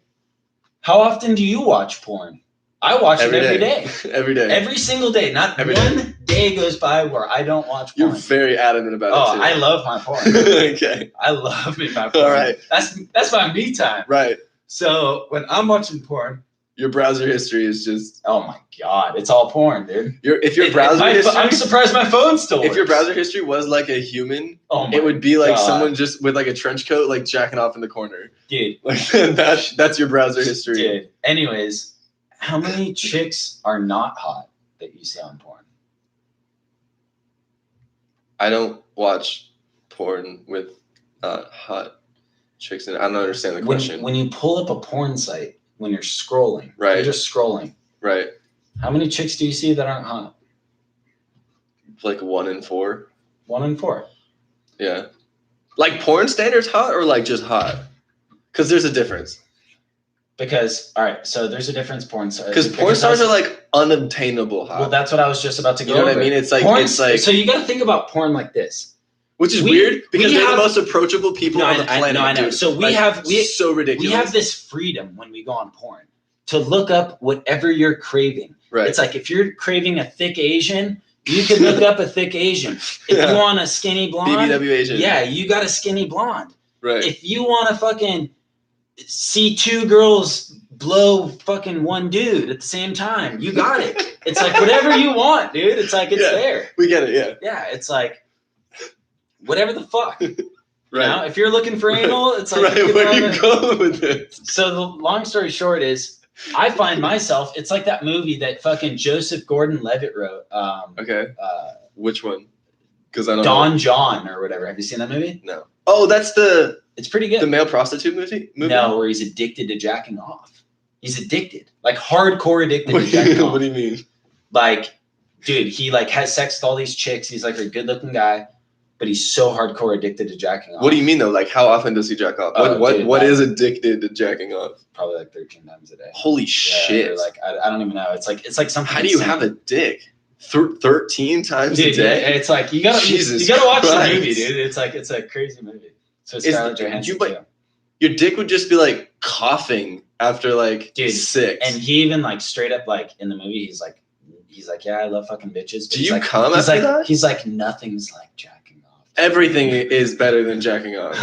How often do you watch porn? I watch it every day. Every day. Every single day. Not one day goes by where I don't watch porn. You're very adamant about it, too. I love my porn. Okay. I love me my porn. All right. That's my me time. Right. So when I'm watching porn, your browser history is just... Oh, my God. It's all porn, dude. If your browser history... I'm surprised my phone still works. If your browser history was like a human, it would be like someone just with a trench coat, jacking off in the corner. Dude. That's your browser history. Dude. Anyways... How many chicks are not hot that you see on porn? I don't watch porn with hot chicks in it. I don't understand the question. When you pull up a porn site, when you're scrolling, right? You're just scrolling. Right. How many chicks do you see that aren't hot? 1 in 4. 1 in 4. Yeah. Porn standards hot or just hot? Because there's a difference. Because, all right, so there's a difference porn stars. Because porn stars are unobtainable hot. Well, that's what I was just about to go over. You know what I mean? It's like so you got to think about porn like this. Which is weird because they're the most approachable people on the planet. I know. So so ridiculous. We have this freedom when we go on porn to look up whatever you're craving. Right. It's like if you're craving a thick Asian, you can look up a thick Asian. If you want a skinny blonde, BBW Asian. Yeah, you got a skinny blonde. Right. If you want to fucking see 2 girls blow fucking 1 dude at the same time, you got it. It's whatever you want, dude. It's it's there. We get it, yeah. Yeah, it's whatever the fuck. Right. You know, if you're looking for anal, it's right. Where are you going with it? So the long story short is, I find myself, it's like that movie that fucking Joseph Gordon-Levitt wrote. Okay. Which one? Because I don't Don know. John or whatever. Have you seen that movie? No. Oh, that's It's pretty good. The male prostitute movie? No, where he's addicted to jacking off. He's addicted, like hardcore addicted to jacking off. What do you mean? Like, dude, he like has sex with all these chicks. He's like a good looking guy, but he's so hardcore addicted to jacking off. What do you mean though? Like, how often does he jack off? What is addicted to jacking off? Probably like 13 times a day. Holy shit! Like I don't even know. It's like something. How do you have a dick? 13 times a day? Yeah, it's like you gotta watch the movie, dude. It's a crazy movie. So it's Scarlett Johansson too. Your dick would just be like coughing after like 6. And he even like straight up like in the movie, he's like, yeah, I love fucking bitches. But do you come after that? He's like, nothing's like jacking off. Everything is better than jacking off.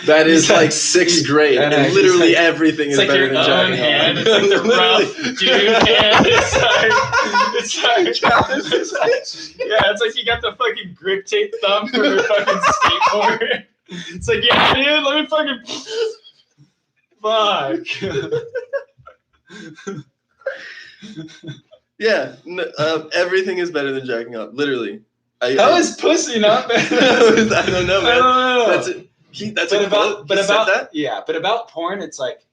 That is like 6th grade. And literally everything is better than jacking off. It's like the rough dude hand. It's like you got the fucking grip tape thumb for your fucking skateboard. It's like, yeah, dude, let me fucking fuck. Yeah, everything is better than jacking off. Literally. How is pussy not better? I don't know, man. But about porn, it's like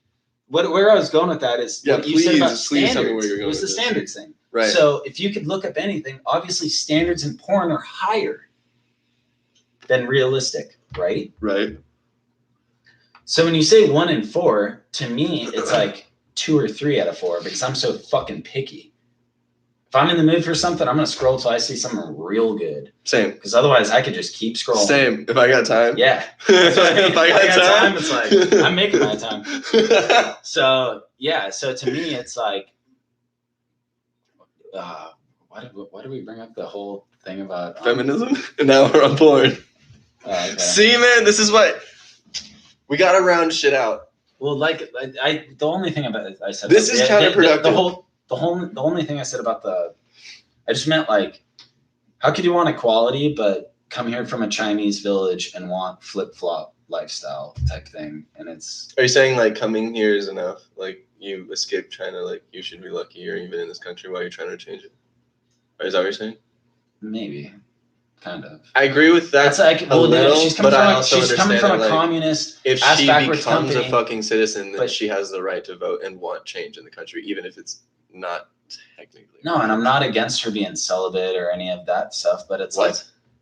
where I was going with that is what you said about standards. Tell me where you're going. It was the standards thing. Right. So if you could look up anything, obviously standards in porn are higher than realistic, right? Right. So when you say 1 in 4, to me, it's like 2 or 3 out of 4 because I'm so fucking picky. If I'm in the mood for something, I'm going to scroll till I see something real good. Same. Because otherwise, I could just keep scrolling. Same. If I got time. Yeah. If I got time, it's like, I'm making my time. So, yeah. So, to me, it's like, why did we bring up the whole thing about feminism? And now we're on porn. Okay. See, man, this is what we got to round shit out. Well, like, the only thing about it, I said this is counterproductive. The only thing I said about I just meant like, how could you want equality but come here from a Chinese village and want flip-flop lifestyle type thing? And it's. Are you saying like coming here is enough? Like you escaped China, like you should be lucky you're even in this country while you're trying to change it? Or is that what you're saying? Maybe. Kind of. I agree with that. That's like, she's coming from a communist. If she becomes a fucking citizen, then she has the right to vote and want change in the country, even if it's not technically. No, and I'm not against her being celibate or any of that stuff, but it's what? Like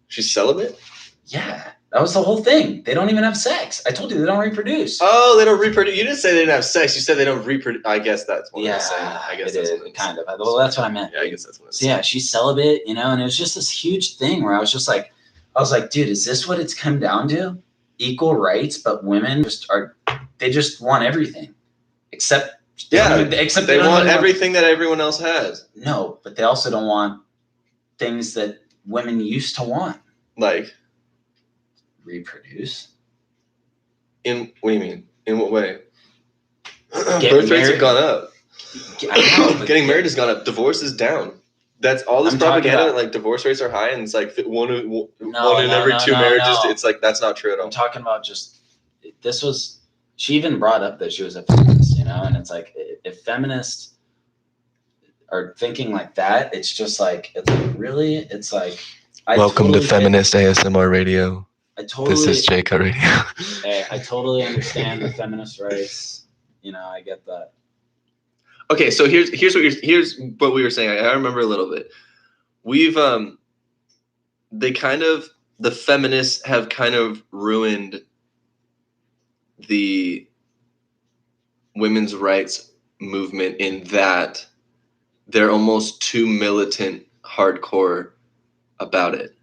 she's celibate? Yeah, that was the whole thing. They don't even have sex. I told you they don't reproduce. Oh, they don't reproduce. You didn't say they didn't have sex. You said they don't reproduce. I guess that's what I'm saying. I guess that's what kind of. Well, that's what I meant. Yeah, I guess that's what I'm saying. Yeah, she's celibate, and it was just this huge thing where I was like, dude, is this what it's come down to? Equal rights, but women they just want everything, except they want everything that everyone else has. No, but they also don't want things that women used to want. Like reproduce. What do you mean? In what way? Birth rates have gone up. I know, getting married has gone up. Divorce is down. That's all this propaganda. Like divorce rates are high, and it's like one in every 2 marriages. No. It's like that's not true at all. I'm talking about just this was. She even brought up that she was a feminist, and it's like if feminists are thinking like that, it's just like really. It's like welcome to Feminist ASMR Radio. This is JayCo Radio. Hey, I totally understand the feminist rights. I get that. Okay, so here's what we were saying. I remember a little bit. We've the feminists have kind of ruined the women's rights movement in that they're almost too militant, hardcore about it.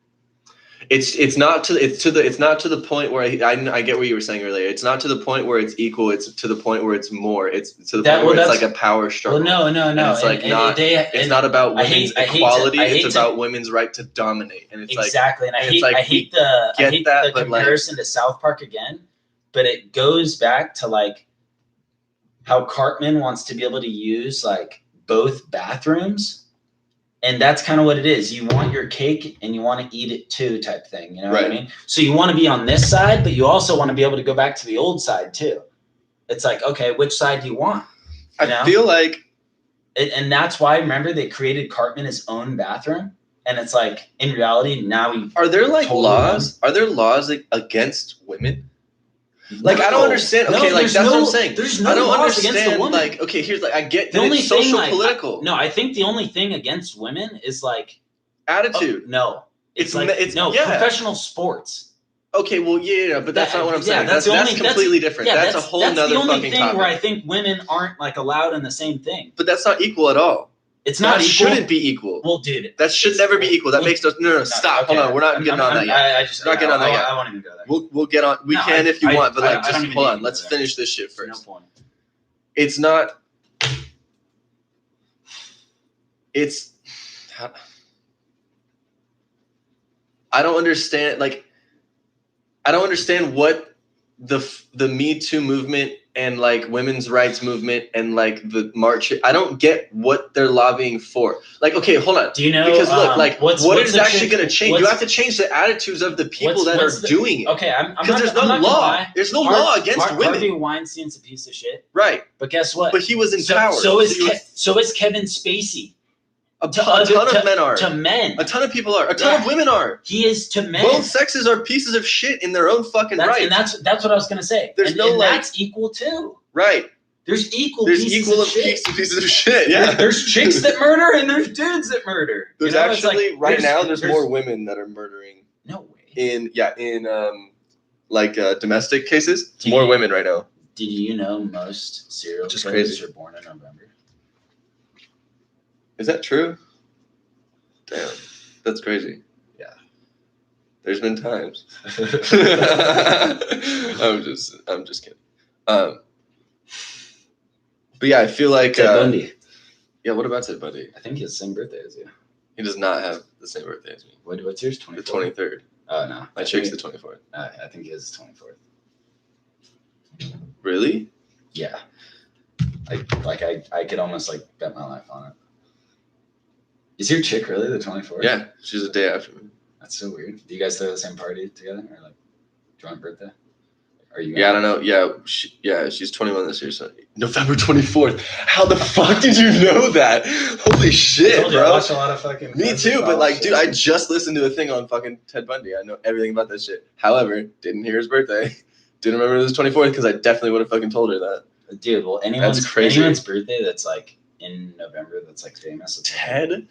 It's not to the point where I get what you were saying earlier. It's not to the point where it's equal. It's to the point where it's more. It's to the point where it's like a power struggle. Well, no. And it's like it's not about women's equality. It's about women's right to dominate. And it's exactly. And I hate the comparison to South Park again. But it goes back to like how Cartman wants to be able to use like both bathrooms. And that's kind of what it is. You want your cake and you want to eat it too type thing. You know what I mean? So you want to be on this side, but you also want to be able to go back to the old side too. It's like, okay, which side do you want? I feel like. And that's why, remember, they created Cartman his own bathroom. And it's like, in reality, now we. Are there like laws? Are there laws against women? Like, I don't understand. Okay, like, that's what I'm saying. There's no I don't laws understand, against the woman. like, okay, here's, like, I get that it's social, political. I think the only thing against women is, like... Attitude. No. It's professional sports. Okay, well, yeah, but that's not what I'm saying. That's completely different. That's a whole nother fucking topic. That's the only thing where I think women aren't, like, allowed in the same thing. But that's not equal at all. It's not equal. Shouldn't be equal. Well, dude. That should never be equal. That makes no, stop. Okay. Hold on. We're not getting on that yet. We're not getting on that yet. I won't even go there. We'll get on. We can if you want, but, like, just hold on. Let's finish this shit first. No point. It's not... It's... I don't understand, like... I don't understand what the Me Too movement and, like, women's rights movement and, like, the march. I don't get what they're lobbying for. Like, okay, hold on. Do you know? Because look, like, what is actually going to change? You have to change the attitudes of the people that are doing it. Okay, because there's no law. There's no law against women. Harvey Weinstein's a piece of shit. Right. But guess what? But he was in power. So is Kevin Spacey. A ton of men are. To men. A ton of people are. A ton of women are. He is to men. Both sexes are pieces of shit in their own fucking right. And that's what I was going to say. And that's equal too. Right. There's pieces of shit. Yeah. There's chicks that murder and there's dudes that murder. There's actually right now there's more women that are murdering. No way. In domestic cases. It's more women right now. Did you know most serial killers are born in November? Is that true? Damn, that's crazy. Yeah. There's been times. I'm just kidding. But yeah, I feel like Ted Bundy. Yeah, what about Ted Bundy? I think he has the same birthday as you. He does not have the same birthday as me. What's yours? 24th? The 23rd. Oh no, my chick's the 24th. I think he has the 24th. Really? Yeah. I could almost, like, bet my life on it. Is your chick really the 24th? Yeah, she's a day after me. That's so weird. Do you guys throw the same party together, or, like, joint birthday? Are you? Yeah, I don't know. Yeah, she's 21 this year, so November 24th. How the fuck did you know that? Holy shit, bro! I watch a lot of fucking. Me too, but, like, dude, I just listened to a thing on fucking Ted Bundy. I know everything about that shit. However, didn't hear his birthday. Didn't remember it was 24th because I definitely would have fucking told her that. Dude, well, anyone's birthday that's, like, in November that's, like, famous. Ted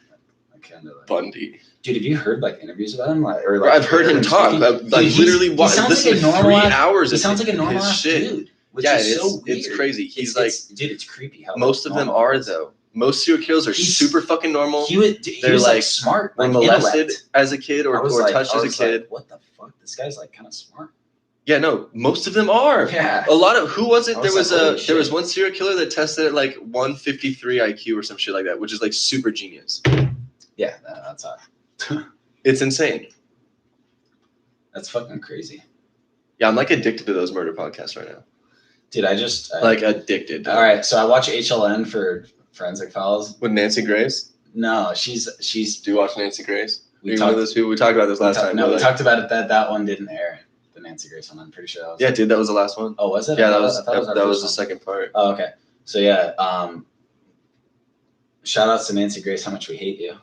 Bundy. Dude, have you heard, like, interviews about him? I've heard him talk. I've literally listened to 3 hours. He sounds like a normal dude. Which is so weird. It's crazy. He's dude, it's creepy. How most of them are though. Most serial killers are super fucking normal. He was like smart, were molested as a kid or touched as a kid. Like, what the fuck? This guy's, like, kind of smart. Yeah, no, most of them are. Yeah. A lot of who was it? There was one serial killer that tested at, like, 153 IQ or some shit like that, which is, like, super genius. Yeah, that's hot. It's insane. That's fucking crazy. Yeah, I'm, like, addicted to those murder podcasts right now. Dude, addicted. All right, so I watch HLN for Forensic Files. With Nancy Grace? No, she's. Do you watch Nancy Grace? We talked about this last time. No, we talked about it. That one didn't air. The Nancy Grace one, I'm pretty sure. Yeah, dude, that was the last one. Oh, was it? Yeah, that was the second part. Oh, okay. So yeah, shout outs to Nancy Grace. How much we hate you.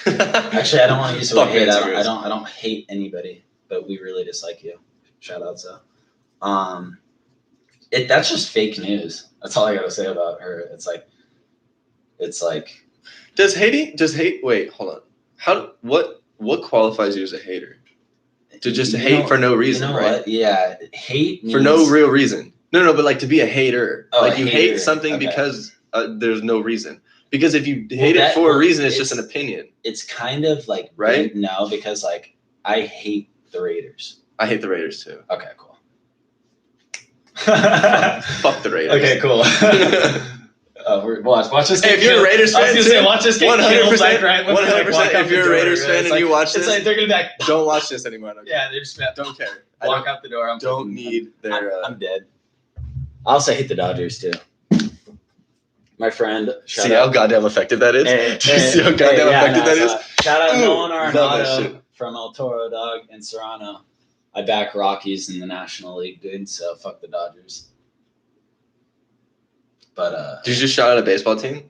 Actually, I don't want to use the word hate. I don't hate anybody, but we really dislike you. Shout out to. That's just fake news. That's all I gotta say about her. It's like. Does hate? Wait, hold on. What qualifies you as a hater? To just hate for no reason, you know right? What? Yeah, hate means... for no real reason. No, but, like, to be a hater, like you hate something because there's no reason. Because if you hate it for a reason, it's just an opinion. It's kind of like right? No, because, like, I hate the Raiders. I hate the Raiders too. Okay, cool. Fuck the Raiders. Okay, cool. Watch this. Hey, if you're a Raiders fan, watch this. 100%. 100%. If you're a Raiders fan and you watch this, it's like they're gonna be like, don't watch this anymore. Yeah, they're just don't care. Walk out the door. Don't need their. I'm dead. I also hate the Dodgers too. My friend. See how goddamn effective that is. Do you see how goddamn effective that is? Shout out Nolan Arenado from El Toro, dog, and Serrano. I back Rockies in the National League, dude. So fuck the Dodgers. But did you just shout out a baseball team?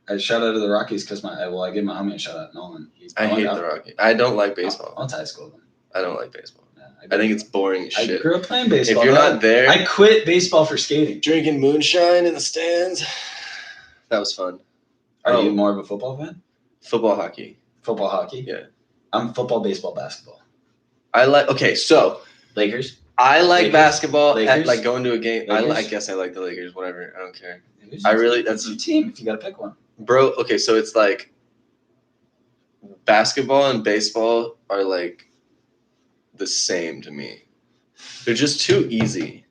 I shout out to the Rockies because I gave my homie a shout out, Nolan. I hate the Rockies. I don't like baseball. I went to high school then. I don't like baseball. Yeah, I think it's boring as shit. I grew up playing baseball. If you're not there, I quit baseball for skating. Drinking moonshine in the stands. That was fun. Are you more of a football fan? Football, hockey. Football, hockey? Yeah. I'm football, baseball, basketball. So Lakers. I like basketball. Lakers? Like going to a game. I guess I like the Lakers. Whatever. I don't care. That's your team. If you gotta pick one, bro. Okay, so it's like basketball and baseball are like the same to me. They're just too easy.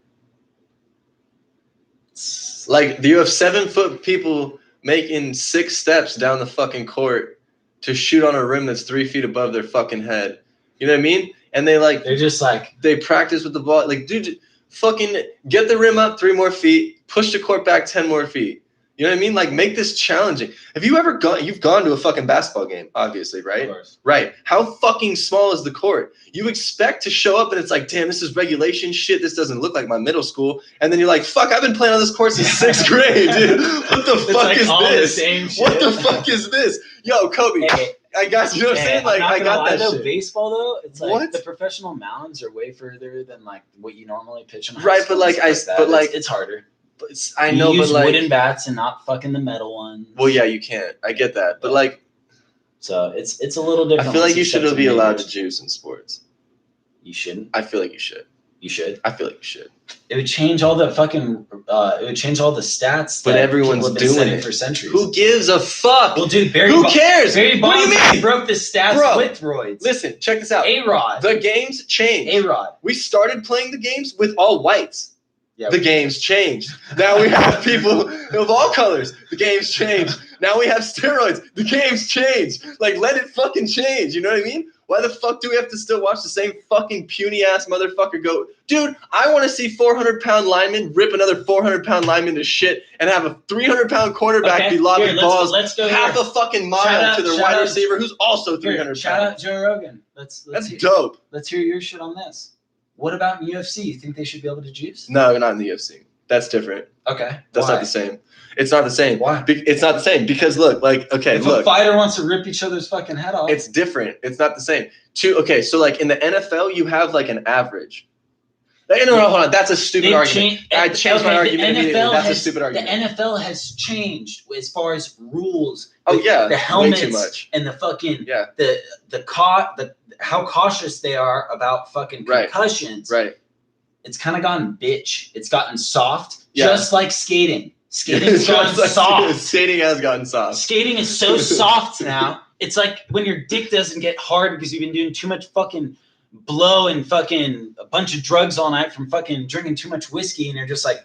Like you have 7-foot people making 6 steps down the fucking court to shoot on a rim that's 3 feet above their fucking head. You know what I mean? And they're just like they practice with the ball. Like, dude, fucking get the rim up 3 more feet, push the court back 10 more feet. You know what I mean? Like, make this challenging. Have you ever you've gone to a fucking basketball game, obviously, right? Of course. Right. How fucking small is the court? You expect to show up and it's like, damn, this is regulation shit. This doesn't look like my middle school. And then you're like, fuck, I've been playing on this court since 6th grade, dude. What the fuck is this? The same shit. What the fuck is this? Yo, Kobe. Hey, I got you know what I'm saying? Like, I got that shit. Baseball though, it's like the professional mounds are way further than like what you normally pitch in high right, school. But it's harder. I know, use but like wooden bats and not fucking the metal ones. Well, yeah, you can't. I get that, but like, so it's a little different. I feel like you should be allowed to juice in sports. You shouldn't. I feel like you should. You should. I feel like you should. It would change all the fucking. It would change all the stats. But everyone's doing it for centuries. Who gives a fuck? Well, dude, who cares? Barry What do you mean? He broke the stats with roids. Listen, check this out. A-Rod. The games changed. A-Rod. We started playing the games with all whites. Yeah, the game's changed. Now we have people of all colors. The game's changed. Now we have steroids. The game's changed. Like, let it fucking change. You know what I mean? Why the fuck do we have to still watch the same fucking puny ass motherfucker go? Dude, I want to see 400-pound linemen rip another 400-pound lineman to shit and have a 300-pound quarterback be lobbing balls half a fucking mile to their wide receiver who's also 300 pounds. Shout out Joe Rogan. That's dope. Let's hear your shit on this. What about in UFC? You think they should be able to juice? No, not in the UFC. That's different. Okay. That's not the same. It's not the same. Why? It's not the same because look, like, okay, if a fighter wants to rip each other's fucking head off. It's different. It's not the same. Okay, so like in the NFL, you have like an average. No, hold on. That's a stupid argument. I changed my argument immediately. That's a stupid argument. The NFL has changed as far as rules. Oh yeah, the helmets way too much. And the fucking how cautious they are about fucking concussions. Right. It's kind of gotten bitch. It's gotten soft, just like skating. Skating's gotten like soft. Skating has gotten soft. Skating is so soft now. It's like when your dick doesn't get hard because you've been doing too much fucking blow and fucking a bunch of drugs all night from fucking drinking too much whiskey, and you're just like,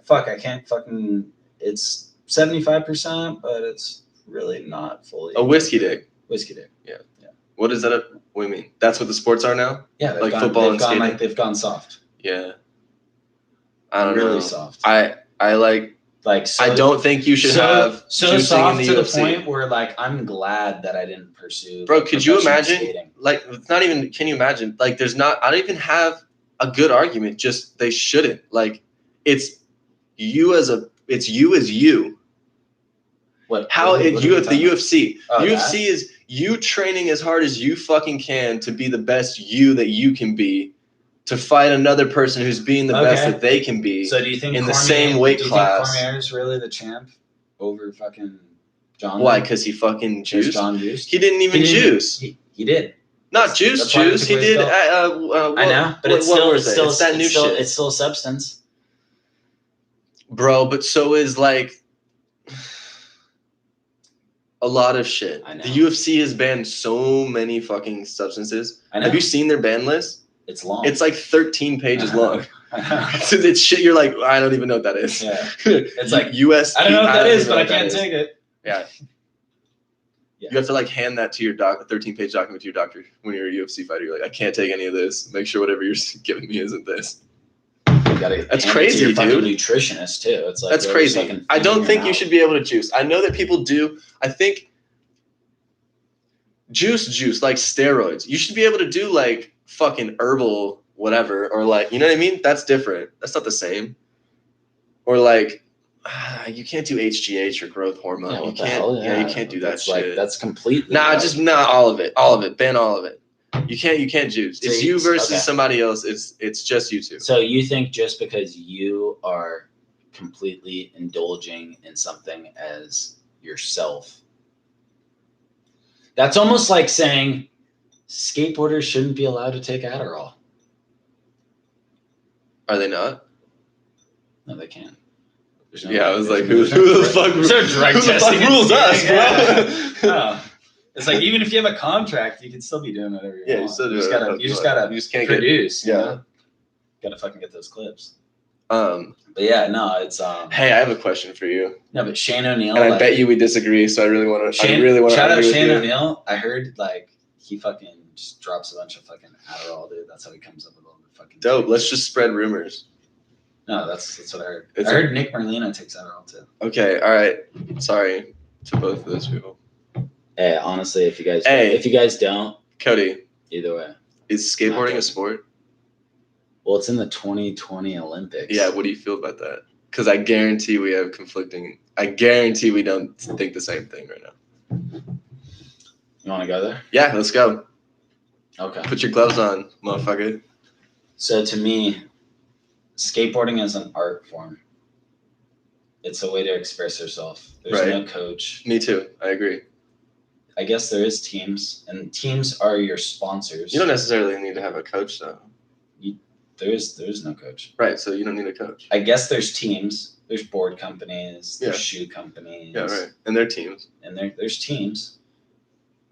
fuck, I can't fucking. It's 75%, but it's really not fully. A whiskey dick. Whiskey dick. Yeah. What is that? What do you mean? That's what the sports are now? Yeah, like football and skating. Like they've gone soft. Yeah. I don't know. Really soft. I like. So, I don't think you should have so soft in the to UFC. the point where like I'm glad that I didn't pursue. Bro, could you imagine? Skating. Like, it's not even. Can you imagine? Like, there's not. I don't even have a good argument. Just they shouldn't. Like, it's you as you. What? How what you at the UFC? Oh, UFC is you training as hard as you fucking can to be the best you that you can be. To fight another person who's being the best that they can be. So do you think in the same weight class? Do you think Cormier is really the champ over fucking John? Why? Because he fucking juiced. John juiced. He didn't even juice. He did. Not juice. He did. I know, but it's still a substance, bro. But so is like a lot of shit. I know. The UFC has banned so many fucking substances. I know. Have you seen their ban list? It's long. It's like 13 pages long. It's shit. You're like, I don't even know what that is. Yeah. It's like US. I don't know what that is, but I can't take it. Yeah. You have to like hand that to your doc, a 13-page document to your doctor when you're a UFC fighter. You're like, I can't take any of this. Make sure whatever you're giving me isn't this. That's crazy, dude. Nutritionist too. It's like that's crazy. I don't think you should be able to juice. I know that people do. I think juice like steroids. You should be able to do like fucking herbal whatever, or like, you know what I mean? That's different. That's not the same. Or like, you can't do HGH or growth hormone. Yeah, you can't. You can't do that shit. Like, that's completely. Just not all of it. All of it. Ban all of it. You can't choose. It's you versus somebody else. It's just you two. So you think just because you are completely indulging in something as yourself, that's almost like saying skateboarders shouldn't be allowed to take Adderall. Are they not? No, they can't. I was like, who the fuck rules us, bro? No. It's like, even if you have a contract, you can still be doing whatever you want. You just gotta produce. You know? Gotta fucking get those clips. But yeah, no, it's Hey, I have a question for you. No, but Shane O'Neill. And I bet you we disagree, so I really want to. Shout out Shane O'Neill. I heard he fucking just drops a bunch of fucking Adderall, dude. That's how he comes up with all the fucking. Dope. Let's just spread rumors. No, that's what I heard. I heard Nick Merlino takes Adderall too. Okay, all right. Sorry to both of those people. Hey, honestly, if you guys don't, Cody. Either way, is skateboarding a sport? Well, it's in the 2020 Olympics. Yeah, what do you feel about that? Because I guarantee we have conflicting. I guarantee we don't think the same thing right now. You want to go there? Yeah, let's go. Okay. Put your gloves on, motherfucker. So to me, skateboarding is an art form. It's a way to express yourself. There's no coach. Me too. I agree. I guess there is teams, and teams are your sponsors. You don't necessarily need to have a coach, though. There is no coach. Right, so you don't need a coach. I guess there's teams. There's board companies. There's shoe companies. Yeah, right. And they're teams. And there's teams.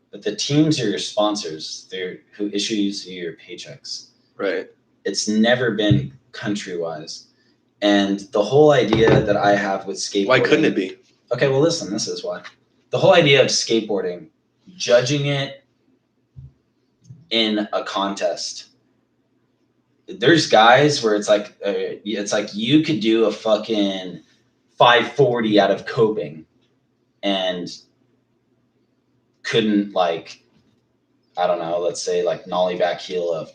But the teams are your sponsors. They're who issues you your paychecks. Right. It's never been country-wise. And the whole idea that I have with skateboarding... Why couldn't it be? Okay, well, listen, this is why. The whole idea of skateboarding, judging it in a contest. There's guys where it's like you could do a fucking 540 out of coping and couldn't, like, I don't know, let's say like nollie back heel of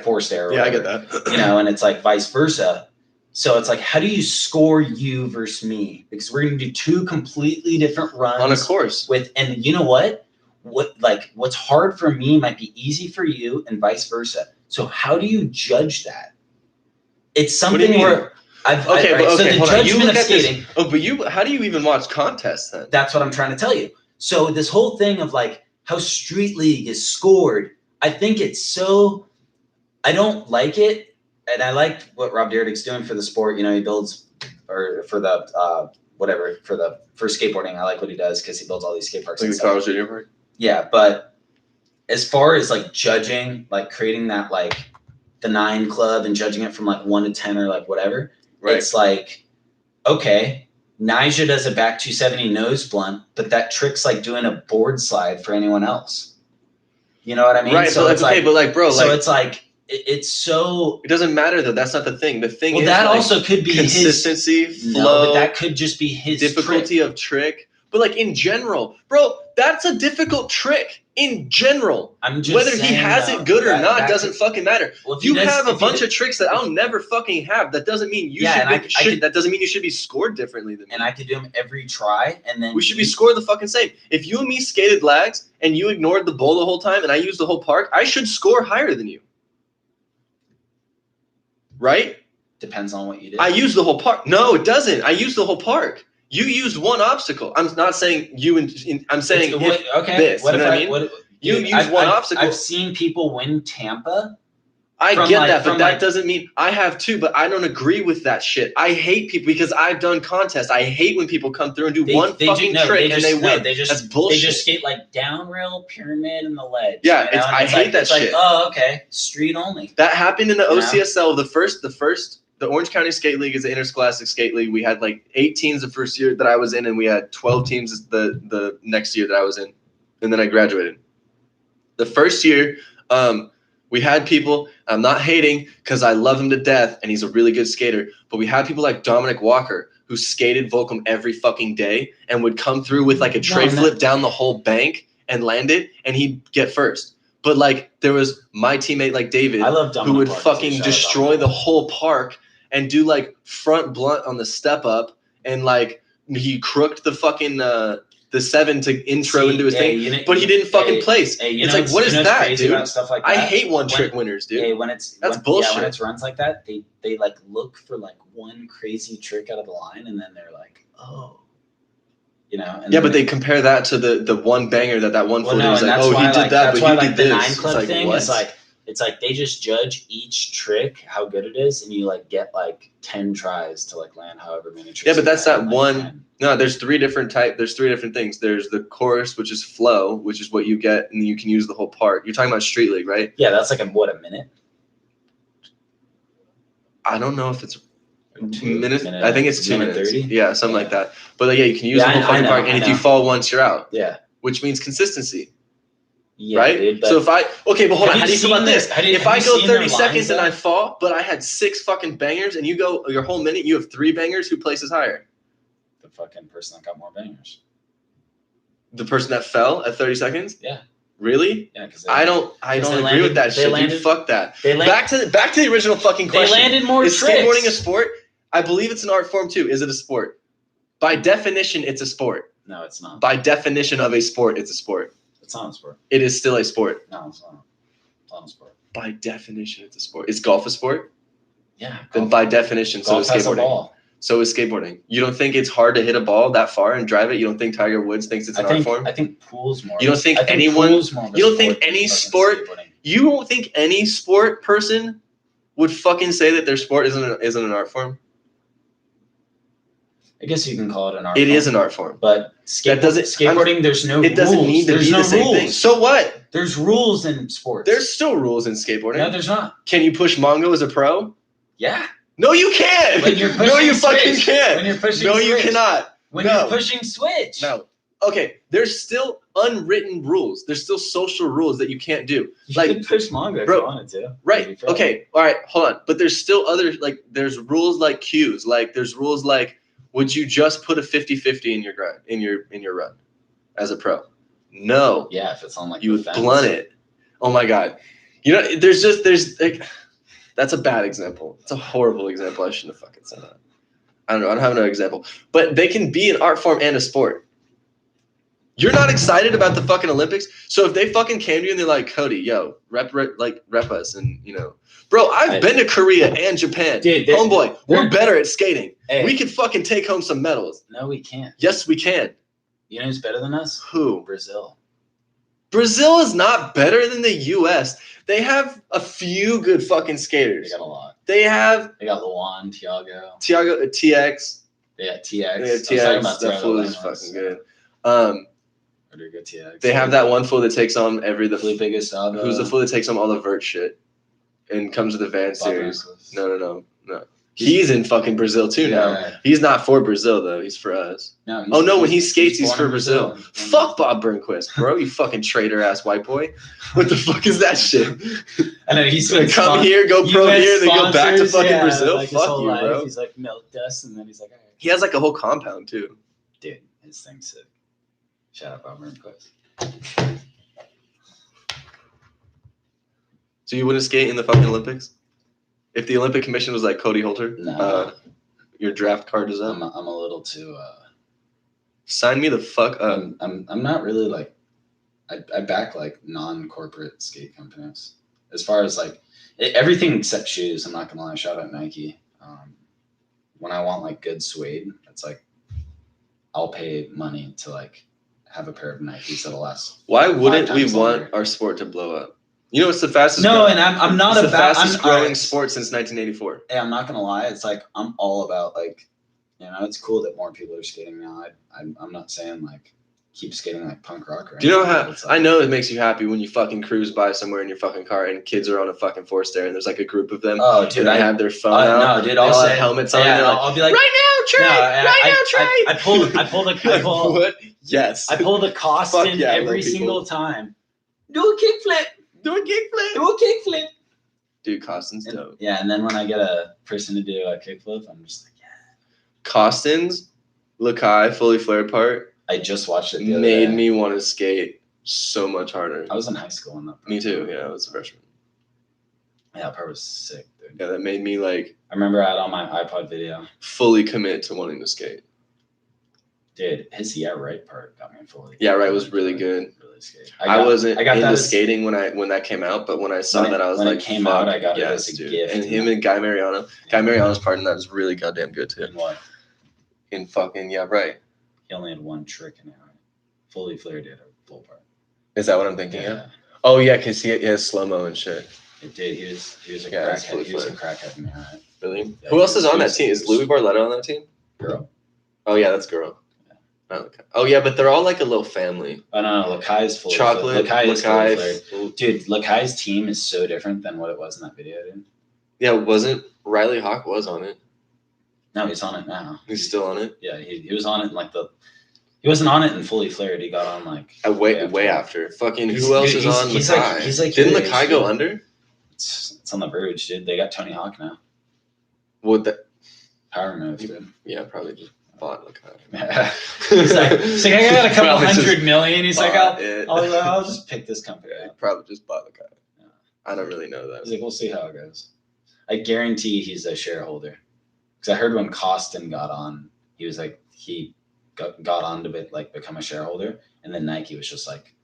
forced error. Yeah, I get that. You know, and it's like vice versa. So it's like, how do you score you versus me? Because we're going to do two completely different runs on a course and you know what? What's hard for me might be easy for you and vice versa. So how do you judge that? It's something where so the judgment of skating. How do you even watch contests then? That's what I'm trying to tell you. So this whole thing of like how Street League is scored, I think it's so, I don't like it. And I like what Rob Dyrdek's doing for the sport. You know, he builds, or for the, for skateboarding. I like what he does because he builds all these skate parks. Like the Carl's Junior Park? Yeah, but as far as like judging, like creating that, like the 9 club and judging it from like 1 to 10 or like whatever, it's like, okay, Nyjah does a back 270 nose blunt, but that trick's like doing a board slide for anyone else. You know what I mean? Right. So it's like, bro, so it's like, it's so. It doesn't matter though. That's not the thing. The thing is that also could be consistency, flow. No, but that could just be his difficulty of trick. But like in general, bro, that's a difficult trick in general. I'm just whether he has it good or not doesn't fucking matter. Well, you have a bunch of tricks that I'll never fucking have. That doesn't mean that doesn't mean you should be scored differently than me. And I could do them every try, and then we should be scored the fucking same. If you and me skated lags and you ignored the bowl the whole time, and I used the whole park, I should score higher than you. Right? Depends on what you did. I used the whole park. No, it doesn't. I used the whole park. You used one obstacle. I'm not saying you. I'm saying this. What if I mean? You used one obstacle. I've seen people win Tampa. I get that, but that doesn't mean I have too. But I don't agree with that shit. I hate people because I've done contests. I hate when people come through and do one fucking trick and they win. That's bullshit. They just skate like down rail, pyramid, and the ledge. Yeah, I hate that shit. Like, oh, okay, street only. That happened in the OCSL. The Orange County Skate League is an interscholastic skate league. We had like 8 teams the first year that I was in, and we had 12 teams the next year that I was in, and then I graduated. The first year, we had people. I'm not hating because I love him to death, and he's a really good skater. But we had people like Dominic Walker who skated Volcom every fucking day and would come through with like a tray flip down the whole bank and land it, and he'd get first. But like there was my teammate like David who would fucking destroy the whole park and do like front blunt on the step up, and like he crooked the fucking the 7 to intro into his thing, but he didn't fucking place. It's like, what is that, dude? About stuff like that? I hate one-trick winners, dude. That's bullshit. When it's runs like that, they like look for like one crazy trick out of the line, and then they're like, oh. You know, and but they compare that to the one banger that one fool was like, oh, he did that, but he did this. The 9 Club thing is like, it's like they just judge each trick how good it is, and you like get like 10 tries to like land however many tricks. Yeah, but that's not one. No, there's 3 different There's 3 different things. There's the chorus, which is flow, which is what you get, and you can use the whole part. You're talking about Street League, right? Yeah, that's like a minute. I don't know if it's 2 minutes. I think it's 2 minutes. 30? Yeah, something like that. But yeah, you can use the whole fucking part, and if you fall once, you're out. Yeah. Which means consistency. Yeah, right? Dude, so if but hold on, how do you feel about this? If I go 30 seconds and I fall, but I had 6 fucking bangers, and you go your whole minute, you have 3 bangers, who places higher? The fucking person that got more bangers. The person that fell at 30 seconds? Yeah. Really? Yeah, because I don't agree with that shit, dude. Fuck that. Back to the original fucking question. They landed more tricks. Is skateboarding a sport? I believe it's an art form too. Is it a sport? By definition, it's a sport. No, it's not. By definition of a sport, it's a sport. It's not a sport. It is still a sport. No, it's not. It's not a sport. By definition, it's a sport. Is golf a sport? Yeah. Then by definition, so is skateboarding. A ball. So is skateboarding. You don't think it's hard to hit a ball that far and drive it? You don't think Tiger Woods thinks it's an art form? I think pool's more. You don't think anyone? You don't think any sport? You don't think any sport person would fucking say that their sport isn't an art form? I guess you can call it an art form. It is an art form. But skateboarding, there's no rules. It doesn't need to be the same thing. So what? There's rules in sports. There's still rules in skateboarding. No, there's not. Can you push Mongo as a pro? Yeah. No, you can't. No, you fucking can't. When you're pushing No, you cannot. When you're pushing switch. No. Okay, there's still unwritten rules. There's still social rules that you can't do. You can push Mongo if you wanted to. Right. Okay. All right. Hold on. But there's still other, like, there's rules like cues. Like, there's rules like, would you just put a 50-50 in your grind, in your run as a pro? No. Yeah, if it's on like you would blunt it. Oh my God. You know, there's like, that's a bad example. It's a horrible example. I shouldn't have fucking said that. I don't know. I don't have another example. But they can be an art form and a sport. You're not excited about the fucking Olympics? So if they fucking came to you and they're like, Cody, yo, rep us, and you know, bro, I've been to Korea and Japan. Dude, homeboy, we're better at skating. Hey, we could fucking take home some medals. No, we can't. Yes, we can. You know who's better than us? Who? Brazil. Brazil is not better than the U.S. They have a few good fucking skaters. They got a lot. They got Luan, Thiago, TX. Yeah, TX. Yeah, TX. That fool is fucking good. Rodrigo TX. They have that one fool that takes on Felipe Gustavo. Who's the fool that takes on all the vert shit and comes to the van series? No. He's in fucking Brazil too now. Right. He's not for Brazil though. He's for us. No, when he skates, he's for Brazil. Fuck Bob Burnquist, bro. You fucking traitor ass white boy. What the fuck is that shit? I know he's gonna come here, go pro here, then go back to fucking Brazil. Like fuck you, bro. He's like milk dust, and then he's like, all right. He has like a whole compound too. Dude, his thing's sick. Shout out Bob Burnquist. So you wouldn't skate in the fucking Olympics? If the Olympic Commission was like, Cody Holter, your draft card is up. I'm a little too. Sign me the fuck up. I'm not really like. I back like non-corporate skate companies. As far as like everything except shoes, I'm not gonna lie. Shout out Nike. When I want like good suede, it's like I'll pay money to like have a pair of Nikes that'll last. Why wouldn't we want our sport to blow up? You know, it's the fastest. No, and I'm not about the fastest growing sport since 1984. Hey, I'm not gonna lie. It's like I'm all about like, you know, it's cool that more people are skating now. I'm not saying like keep skating like punk rock. Do you know how? I know it makes you happy when you fucking cruise by somewhere in your fucking car and kids are on a fucking force there and there's like a group of them. Oh, dude, they have their phone out. No, dude, I'll say helmets on. Yeah, I'll be like, right now, Trey. I pull what? Yes. I pull the Costin every single time. Do a kickflip. Dude, Costin's dope. Yeah, and then when I get a person to do a kickflip, I'm just like, yeah. Costin's Lakai fully flared part. I just watched it the other day. Made me want to skate so much harder. I was in high school when that part. Me too. Yeah, I was a freshman. Yeah, that part was sick, dude. Yeah, that made me like. I remember I had on my iPod video. Fully commit to wanting to skate. Dude, his Yeah Right part got me fully. Yeah Right was really good. Really skated. I wasn't into skating when that came out, but when I saw that, I was like, when it came out, I got it as a gift. And him and Guy Mariano. Guy Mariano's part in that is really goddamn good too. In what? In fucking Yeah Right. He only had one trick in it. Fully Flared did a full part. Is that what I'm thinking of? Oh yeah, because he has slow-mo and shit. It did. He was a crackhead. He was a crackhead in there. Right? Really? Yeah, who else is on that team? Is Louis Barletta on that team? Girl. Oh yeah, that's Girl. Yeah. Oh yeah, but they're all like a little family. Oh no, Lakai's full. Chocolate. Lakai. Dude, Lakai's team is so different than what it was in that video, dude. Yeah, wasn't Riley Hawk was on it? No, he's on it now. He's still on it? Yeah, he was on it in like he wasn't on it in Fully Flared. He got on like way after. Fucking who else is on Lakai? He's like didn't Lakai go under? It's on the verge, dude. They got Tony Hawk now. Would that power move, dude? Yeah, probably just bought Lakai. he's like I got a couple $100 million. He's like, I'll just pick this company up. Probably just bought Lakai. Yeah. I don't really know that. He's like, we'll see how it goes. I guarantee he's a shareholder. Because I heard when Costin got on, he was like, he got on to become a shareholder. And then Nike was just like,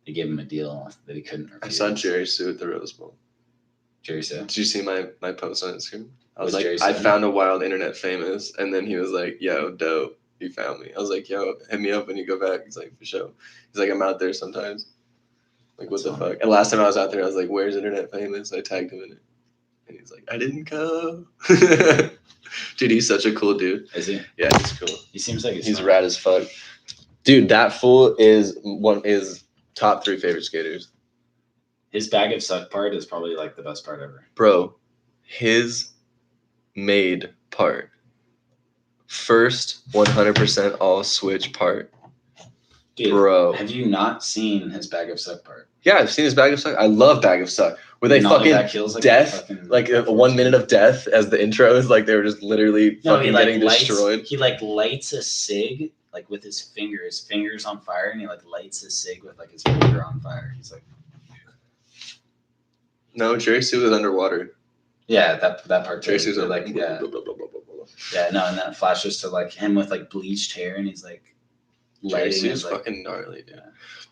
they gave him a deal that he couldn't refuse. I saw Jerry Sue at the Rose Bowl. Jerry Sue? Did you see my post on Instagram? I was like, I found a wild internet famous. And then he was like, yo, dope. He found me. I was like, yo, hit me up when you go back. He's like, for sure. He's like, I'm out there sometimes. Like, what the fuck? And last time I was out there, I was like, where's internet famous? I tagged him in it. And he's like, I didn't go. Dude, he's such a cool dude. Is he? Yeah, he's cool. He seems like he's rad as fuck. Dude, that fool is top 3 favorite skaters. His bag of suck part is probably like the best part ever. Bro, his made part. First 100% all switch part. Dude, bro. Have you not seen his bag of suck part? Yeah, I've seen his bag of suck. I love bag of suck. Where they fucking death, like 1 minute of death as the intro is like they were just literally fucking getting destroyed. He like lights a cig like with his fingers on fire, and he like lights a cig with like his finger on fire. He's like, no, Jerry Sue was underwater. Yeah, that part. Jerry Sue's like yeah, no, and that flashes to like him with like bleached hair, and he's like lighting. Jerry Sue's fucking gnarly, dude.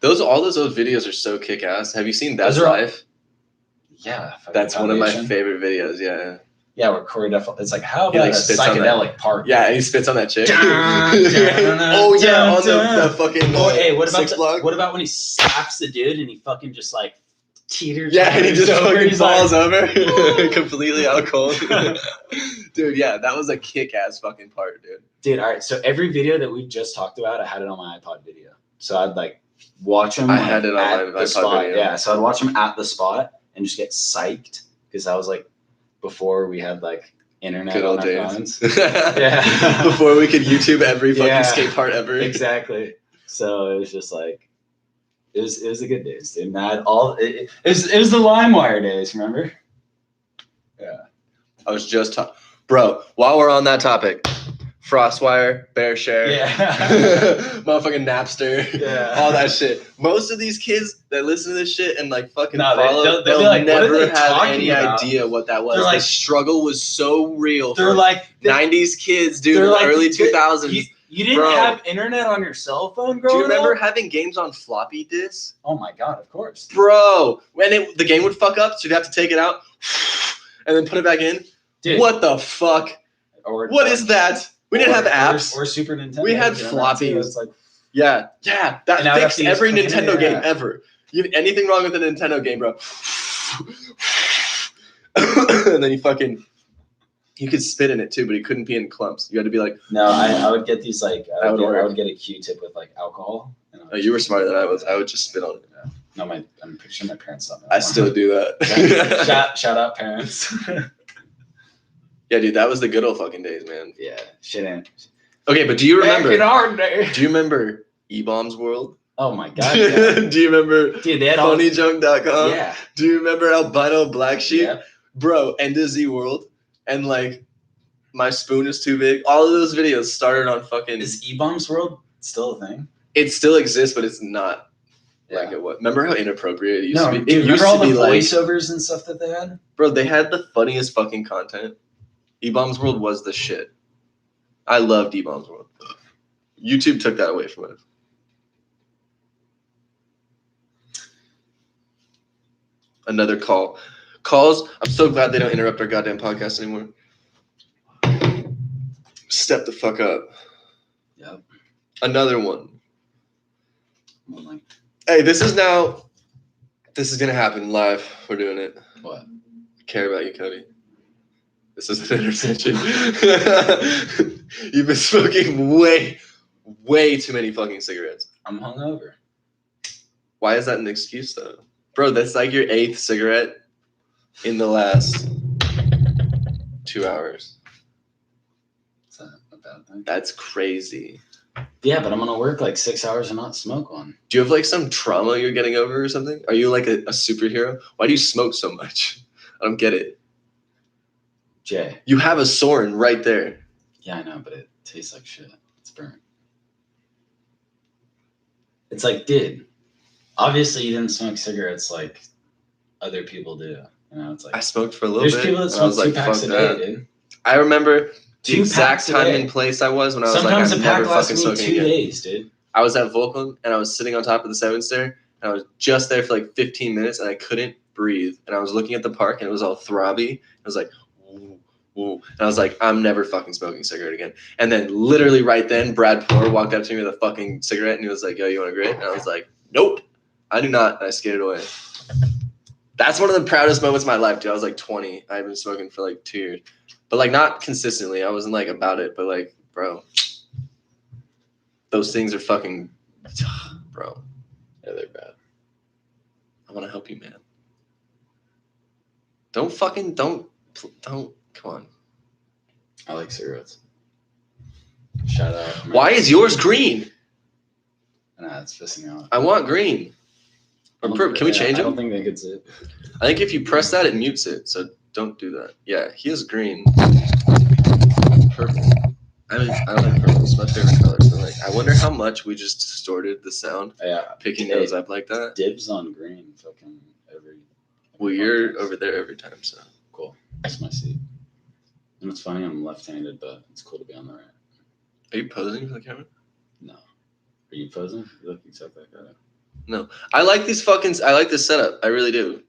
Yeah. All those videos are so kick ass. Have you seen That's Life? Yeah, that's one of my favorite videos. Yeah. Yeah, where Corey Duffel. It's like how about a psychedelic part? Yeah, and he spits on that chick. Oh yeah, on the fucking. Oh hey, what about when he slaps the dude and he fucking just like teeters? Yeah, and he just fucking falls over, completely out cold. Dude, yeah, that was a kick-ass fucking part, dude. Dude, all right. So every video that we just talked about, I had it on my iPod video. So I'd like watch them. I had it on my iPod video. Yeah, so I'd watch them at the spot and just get psyched because that was like before we had like internet good on old our days. phones. Yeah. Before we could YouTube every fucking skate part ever. Exactly. So it was just like it was a good days, dude. It was the LimeWire days, remember? Yeah. I was just bro, while we're on that topic, Frostwire, BearShare, motherfucking Napster, all that shit. Most of these kids that listen to this shit and like fucking follow, they'll like, never have any idea what that was. Like, the struggle was so real. They're like 90s kids, dude, in the early 2000s. You didn't have internet on your cell phone growing up? Do you remember having games on floppy disks? Oh my god, of course. Bro, when the game would fuck up, so you'd have to take it out and then put it back in. Dude. What the fuck? What is that? We didn't have apps. Or Super Nintendo. We had floppies. Like, yeah. That fixed every Nintendo game ever. Anything wrong with a Nintendo game, bro. And then you could spit in it too, but it couldn't be in clumps. You had to be like. No, I would get these like I would get a Q-tip with like alcohol. Oh, you were smarter than I was. I would just spit on it. Yeah. No, I'm pretty sure my parents saw that. I still do that. Shout out parents. Yeah, dude, that was the good old fucking days, man. Yeah, shit ain't. Okay, but do you remember? Back in our day. Do you remember E-Bombs World? Oh my god. Yeah. Do you remember funnyjunk.com? Yeah. Do you remember Albino Black Sheep? Yeah. Bro, End of Z World and like My Spoon is Too Big. All of those videos started on fucking. Is E-Bombs World still a thing? It still exists, but it's not like it was. Remember how inappropriate it used to be? Dude, remember all the voiceovers and stuff that they had? Bro, they had the funniest fucking content. E-Bombs World was the shit. I loved E-Bombs World. YouTube took that away from us. Another call. Calls. I'm so glad they don't interrupt our goddamn podcast anymore. Step the fuck up. Yep. Another one. Hey, this is gonna happen live. We're doing it. What? I care about you, Cody. This is an intervention. You've been smoking way too many fucking cigarettes. I'm hungover. Why is that an excuse though? Bro, that's like your 8th cigarette in the last 2 hours. Is that a bad thing? That's crazy. Yeah, but I'm gonna work like 6 hours and not smoke one. Do you have like some trauma you're getting over or something? Are you like a superhero? Why do you smoke so much? I don't get it. Jay. You have a Soren right there. Yeah, I know, but it tastes like shit. It's burnt. It's like, dude, obviously you didn't smoke cigarettes like other people do. You know, it's like I smoked for a little there's bit. There's people that smoke 2 packs a day, dude. I remember the exact time and place I was when I was sometimes like, I'm a pack never fucking smoking 2 days, dude. I was at Volcom and I was sitting on top of the 7th stair and I was just there for like 15 minutes and I couldn't breathe. And I was looking at the park and it was all throbby. I was like, ooh, ooh. And I was like, I'm never fucking smoking a cigarette again. And then literally right then, Brad Poor walked up to me with a fucking cigarette and he was like, yo, you want a grit? And I was like, nope, I do not. And I skated away. That's one of the proudest moments of my life, dude. I was like 20. I've been smoking for like 2 years. But like not consistently. I wasn't like about it. But like, bro, those things are fucking, bro. Yeah, they're bad. I want to help you, man. Don't, come on. I like cigarettes. Shout out. Why is yours green? Nah, it's pissing me off. I want green. Can we change it? I don't think they could see it. I think if you press that, it mutes it. So don't do that. Yeah, he has green. Purple. I don't like purple. It's my favorite color. So like, I wonder how much we just distorted the sound. Yeah, picking those up like that. Dibs on green, fucking every. Well, you're over there every time, so cool. That's my seat. And it's funny, I'm left-handed, but it's cool to be on the right. Are you posing for the camera? No. Are you posing? You look exactly like that. No. I like this setup. I really do.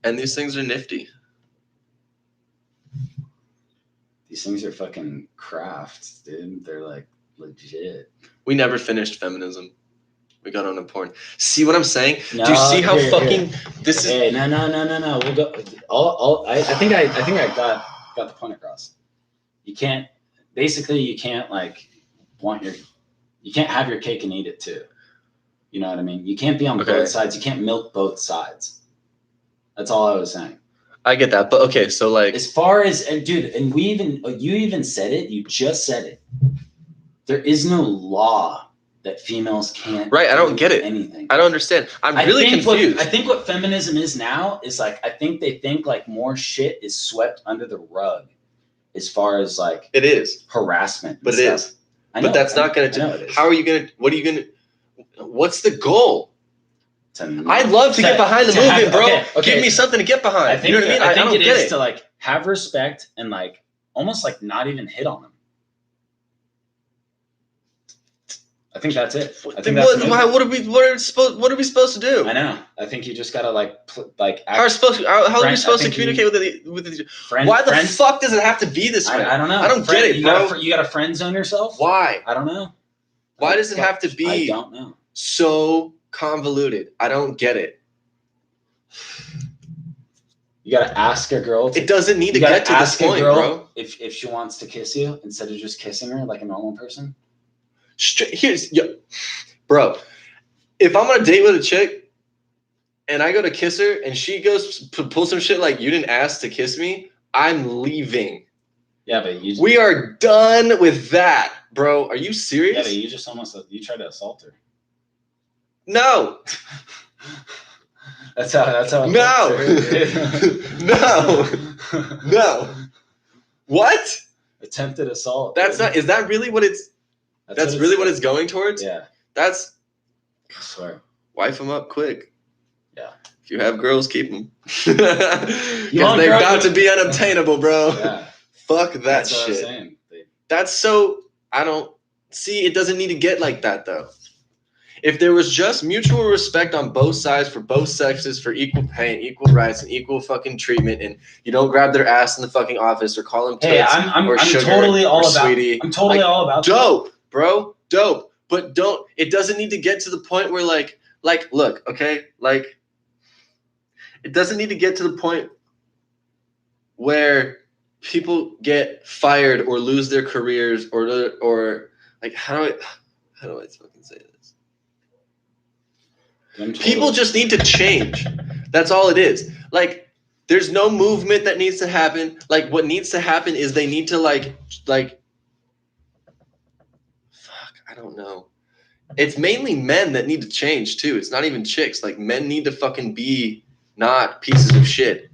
And these things are nifty. These things are fucking crafts, dude. They're like legit. We never finished Feminism. We got on a porn. See what I'm saying? No, do you see how this is? Hey, no. We'll go. I think I got the point across. You can't like you can't have your cake and eat it too. You know what I mean? You can't be on both sides. You can't milk both sides. That's all I was saying. I get that, but okay, so like as far as dude, and you even said it. You just said it. There is no law that females can't. Right, I don't get it. Anything. I don't understand. I'm really confused. I think what feminism is now is like I think they think like more shit is swept under the rug, as far as like it is harassment. But it is. But that's not going to. How are you going to? What are you going to? What's the goal? I'd love to get behind the movement, bro. Okay. Give me something to get behind. You know what I mean? I think it is to like have respect and like almost like not even hit on them. I think that's it. I think that's what are we supposed to do? I know. I think you just gotta like. How are we supposed to communicate with the Why the fuck does it have to be this way? I don't know. I don't get it, bro. You gotta friend zone yourself? Why? I don't know. Why does it have to be? I don't know. So convoluted. I don't get it. You gotta ask a girl. It doesn't need to get to this point, bro. If she wants to kiss you instead of just kissing her like a normal person. Bro, if I'm on a date with a chick and I go to kiss her and she goes to pull some shit like you didn't ask to kiss me, I'm leaving. Yeah, but we are done with that, bro. Are you serious? Yeah, but you just you tried to assault her. No. That's how. No. No. What? Attempted assault. Is that really what it's? That's really what it's going towards? Yeah. I swear. Wife them up quick. Yeah. If you have girls, keep them. Because they're about to be unobtainable, bro. Yeah. Fuck that shit. That's so, See, it doesn't need to get like that, though. If there was just mutual respect on both sides for both sexes for equal pay and equal rights and equal fucking treatment, and you don't grab their ass in the fucking office or call them toots or sugar totally all or about, sweetie. I'm totally like, all about dope, that. Bro, dope. But it doesn't need to get to the point where like, look, okay? Like, it doesn't need to get to the point where people get fired or lose their careers or like, how do I fucking say this? People just need to change. That's all it is. Like, there's no movement that needs to happen. Like, what needs to happen is they need to like, fuck, I don't know. It's mainly men that need to change too. It's not even chicks. Like, men need to fucking be not pieces of shit.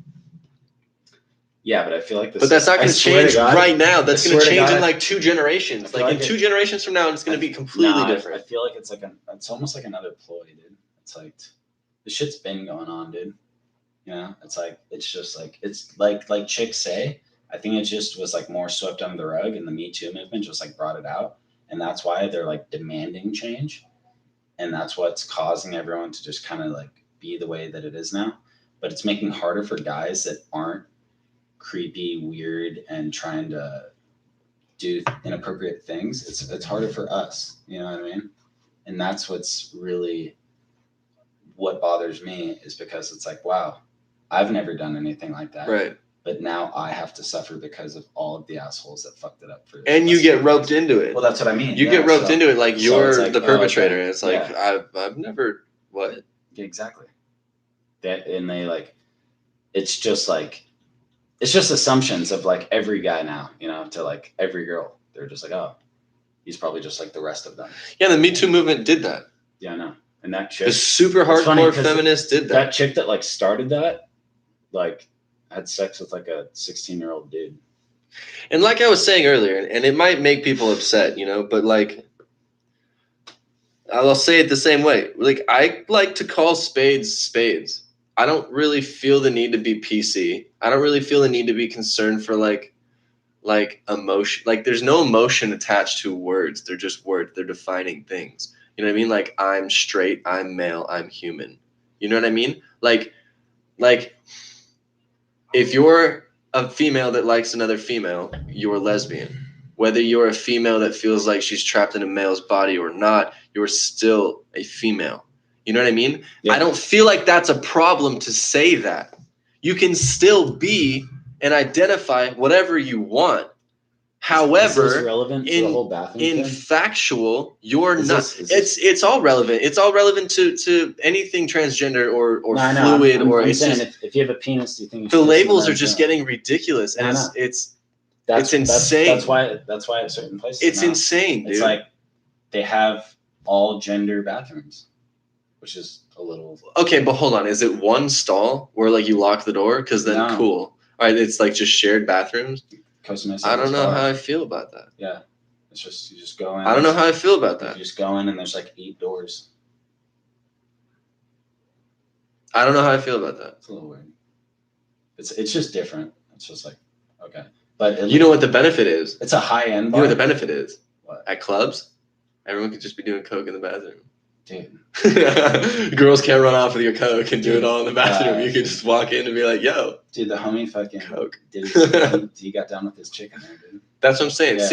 Yeah, but I feel like this. But that's not going to change right now. That's going to change in like 2 generations. Like in 2 generations from now, it's going to be completely different. I feel like it's almost like another ploy, dude. It's like the shit's been going on, dude. You know, it's just like chicks say. I think it just was like more swept under the rug, and the Me Too movement just like brought it out, and that's why they're like demanding change, and that's what's causing everyone to just kind of like be the way that it is now. But it's making it harder for guys that aren't creepy, weird, and trying to do inappropriate things. It's harder for us, you know what I mean? And that's what's really what bothers me, is because it's like, wow, I've never done anything like that. Right. But now I have to suffer because of all of the assholes that fucked it up for. And you get roped into it. Well, that's what I mean. You get roped into it, like you're like, the perpetrator. It's like, I've never what? Exactly. That, and they like, it's just assumptions of like every guy now, you know, to like every girl. They're just like, oh, he's probably just like the rest of them. Yeah, the Me Too movement did that. Yeah, I know. And that chick, the super hardcore feminist did that. That chick that like started that, like, had sex with like a 16-year-old dude. And like I was saying earlier, and it might make people upset, you know, but like, I'll say it the same way. Like, I like to call spades spades. I don't really feel the need to be PC. I don't really feel the need to be concerned for like emotion. Like, there's no emotion attached to words. They're just words. They're defining things. You know what I mean? Like, I'm straight, I'm male, I'm human. You know what I mean? Like if you're a female that likes another female, you're lesbian. Whether you're a female that feels like she's trapped in a male's body or not, you're still a female. You know what I mean? Yeah. I don't feel like that's a problem to say that. You can still be and identify whatever you want. However, is this relevant to the whole bathroom thing? Factual, you're not. It's all relevant. It's all relevant to anything transgender or fluid. I'm saying if you have a penis, do you think the labels are just getting ridiculous, and it's insane. That's why at certain places it's insane, dude. It's like they have all gender bathrooms, which is a little okay. But hold on, is it one stall where like you lock the door? Because then cool. All right, it's like just shared bathrooms. I don't know how I feel about that. Yeah. It's just, you just go in. I don't know how I feel about that. You just go in and there's like 8 doors. I don't know how I feel about that. It's a little weird. It's just different. It's just like, okay. But you know what the benefit is? It's a high-end bar. You know what the benefit is? What? At clubs, everyone could just be doing coke in the bathroom. Dude. Girls can't run off with your coke and do it all in the bathroom. You can just walk in and be like, yo. Dude, the homie fucking coke. He got down with his chick in there, dude. That's what I'm saying. Yeah,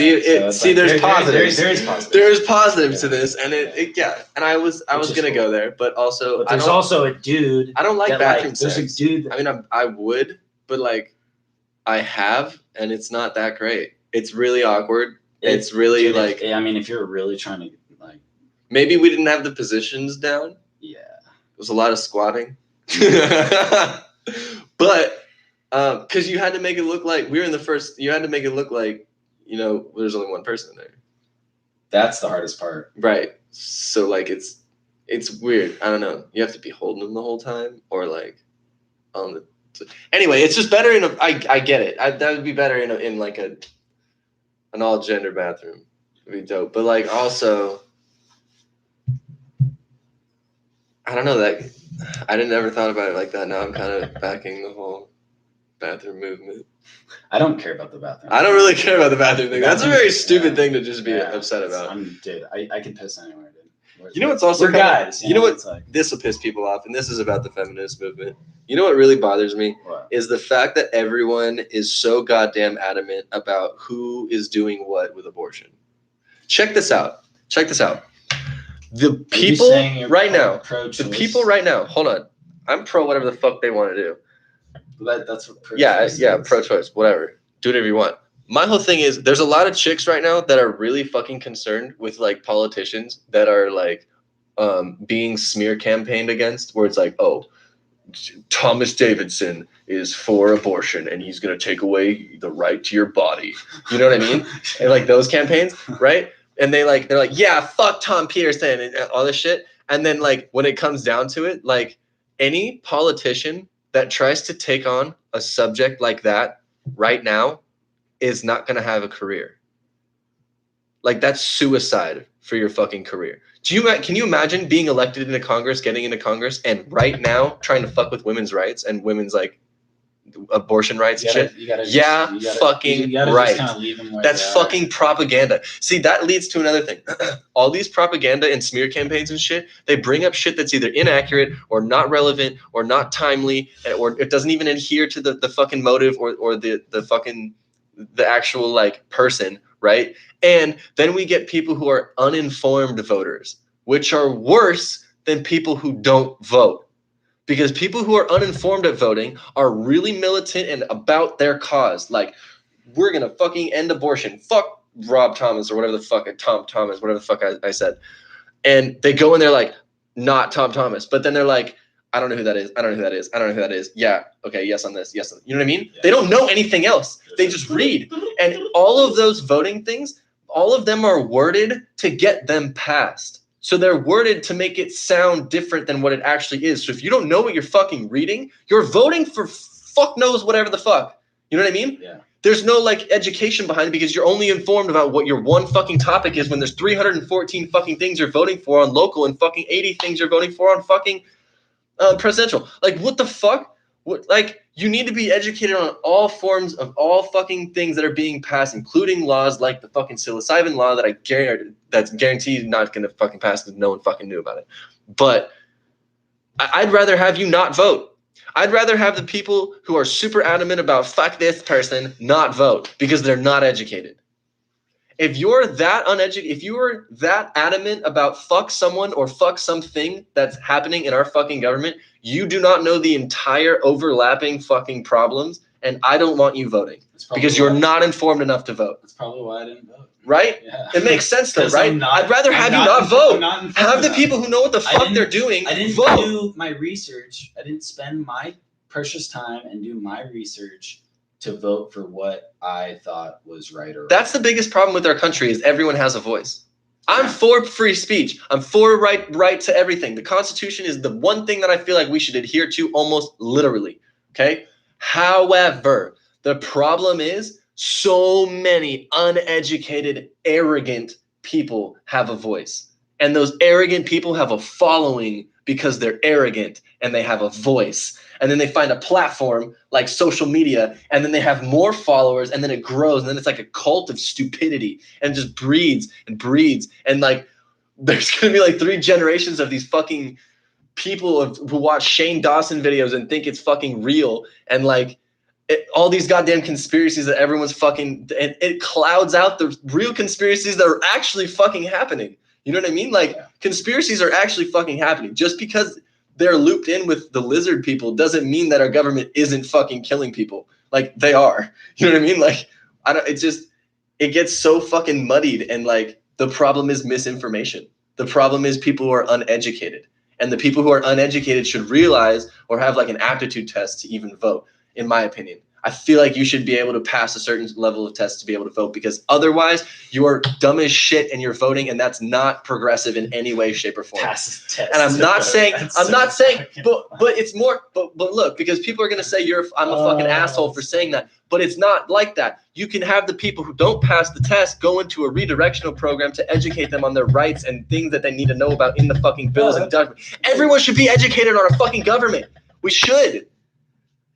there's positives. There is positives. There is positives to this, and and I was gonna go there, but also there's also a dude. I don't like bathroom sex. There's a dude. I mean, I would, but like, I have, and it's not that great. It's really awkward. It's really dude, like. I mean, if you're really trying to like. Maybe we didn't have the positions down. Yeah. There was a lot of squatting. But because you had to make it look like we were in the first, you had to make it look like, you know, there's only one person there. That's the hardest part. Right. So like it's weird. I don't know. You have to be holding them the whole time or like on the. Anyway, it's just better in a. I get it. That would be better in like an all gender bathroom. It'd be dope. But like also. I don't know that I didn't ever thought about it like that. Now I'm kind of backing the whole Bathroom movement. I don't care about the bathroom. I don't really care about the bathroom thing. That's a very stupid thing to just be upset about. I can piss anywhere, dude. You know what's also guys. You know what? This will piss people off, and this is about the feminist movement. You know what really bothers me is the fact that everyone is so goddamn adamant about who is doing what with abortion. Check this out. The people right now. The people right now. Hold on. I'm pro whatever the fuck they want to do. That's what pro-choice is. Pro-choice, whatever. Do whatever you want. My whole thing is there's a lot of chicks right now that are really fucking concerned with like politicians that are like being smear campaigned against, where it's like, oh, Thomas Davidson is for abortion and he's going to take away the right to your body. You know what I mean? And like those campaigns, right? And they're like, yeah, fuck Tom Peterson and all this shit. And then like when it comes down to it, like any politician that tries to take on a subject like that right now is not going to have a career. Like that's suicide for your fucking career. Can you imagine being elected into Congress, getting into Congress, and right now trying to fuck with women's rights and women's like abortion rights and shit? Right. That's fucking propaganda. See, that leads to another thing. All these propaganda and smear campaigns and shit, they bring up shit that's either inaccurate or not relevant or not timely, or it doesn't even adhere to the fucking motive or the actual like person, right? And then we get people who are uninformed voters, which are worse than people who don't vote. Because people who are uninformed at voting are really militant and about their cause. Like, we're going to fucking end abortion. Fuck Rob Thomas or whatever the fuck, Tom Thomas, whatever the fuck I said. And they go in there like, not Tom Thomas. But then they're like, I don't know who that is. Yeah, okay, yes on this, yes on this. You know what I mean? Yeah. They don't know anything else. They just read. And all of those voting things, all of them are worded to get them passed. So they're worded to make it sound different than what it actually is. So if you don't know what you're fucking reading, you're voting for fuck knows whatever the fuck. You know what I mean? Yeah. There's no like education behind it because you're only informed about what your one fucking topic is when there's 314 fucking things you're voting for on local and fucking 80 things you're voting for on fucking presidential. Like what the fuck? Like you need to be educated on all forms of all fucking things that are being passed, including laws like the fucking psilocybin law that that's guaranteed not going to fucking pass because no one fucking knew about it. But I'd rather have you not vote. I'd rather have the people who are super adamant about fuck this person not vote because they're not educated. If you're that uneducated, if you are that adamant about fuck someone or fuck something that's happening in our fucking government, you do not know the entire overlapping fucking problems, and I don't want you voting because you're not informed enough to vote. That's probably why I didn't vote. Right? Yeah. It makes sense though, right? I'd rather have you not vote. Have the people who know what the fuck they're doing. I didn't vote. do my research. I didn't spend my precious time and do my research to vote for what I thought was right or wrong. That's the biggest problem with our country is everyone has a voice. I'm for free speech. I'm for right to everything. The Constitution is the one thing that I feel like we should adhere to almost literally. Okay? However, the problem is so many uneducated, arrogant people have a voice. And those arrogant people have a following because they're arrogant and they have a voice. And then they find a platform like social media, and then they have more followers, and then it grows, and then it's like a cult of stupidity, and just breeds and breeds. And like, there's gonna be like 3 generations of these fucking people who watch Shane Dawson videos and think it's fucking real, and like all these goddamn conspiracies that everyone's fucking, and it clouds out the real conspiracies that are actually fucking happening. You know what I mean? Like conspiracies are actually fucking happening. Just because they're looped in with the lizard people doesn't mean that our government isn't fucking killing people. Like they are. You know what I mean? Like it gets so fucking muddied, and like the problem is misinformation. The problem is people who are uneducated. And the people who are uneducated should realize or have like an aptitude test to even vote, in my opinion. I feel like you should be able to pass a certain level of test to be able to vote, because otherwise you are dumb as shit and you're voting, and that's not progressive in any way, shape, or form. Pass the test. And I'm not saying, but it's more, but look, because people are gonna say I'm a fucking asshole for saying that, but it's not like that. You can have the people who don't pass the test go into a redirectional program to educate them on their rights and things that they need to know about in the fucking bills and documents. Everyone should be educated on our fucking government. We should.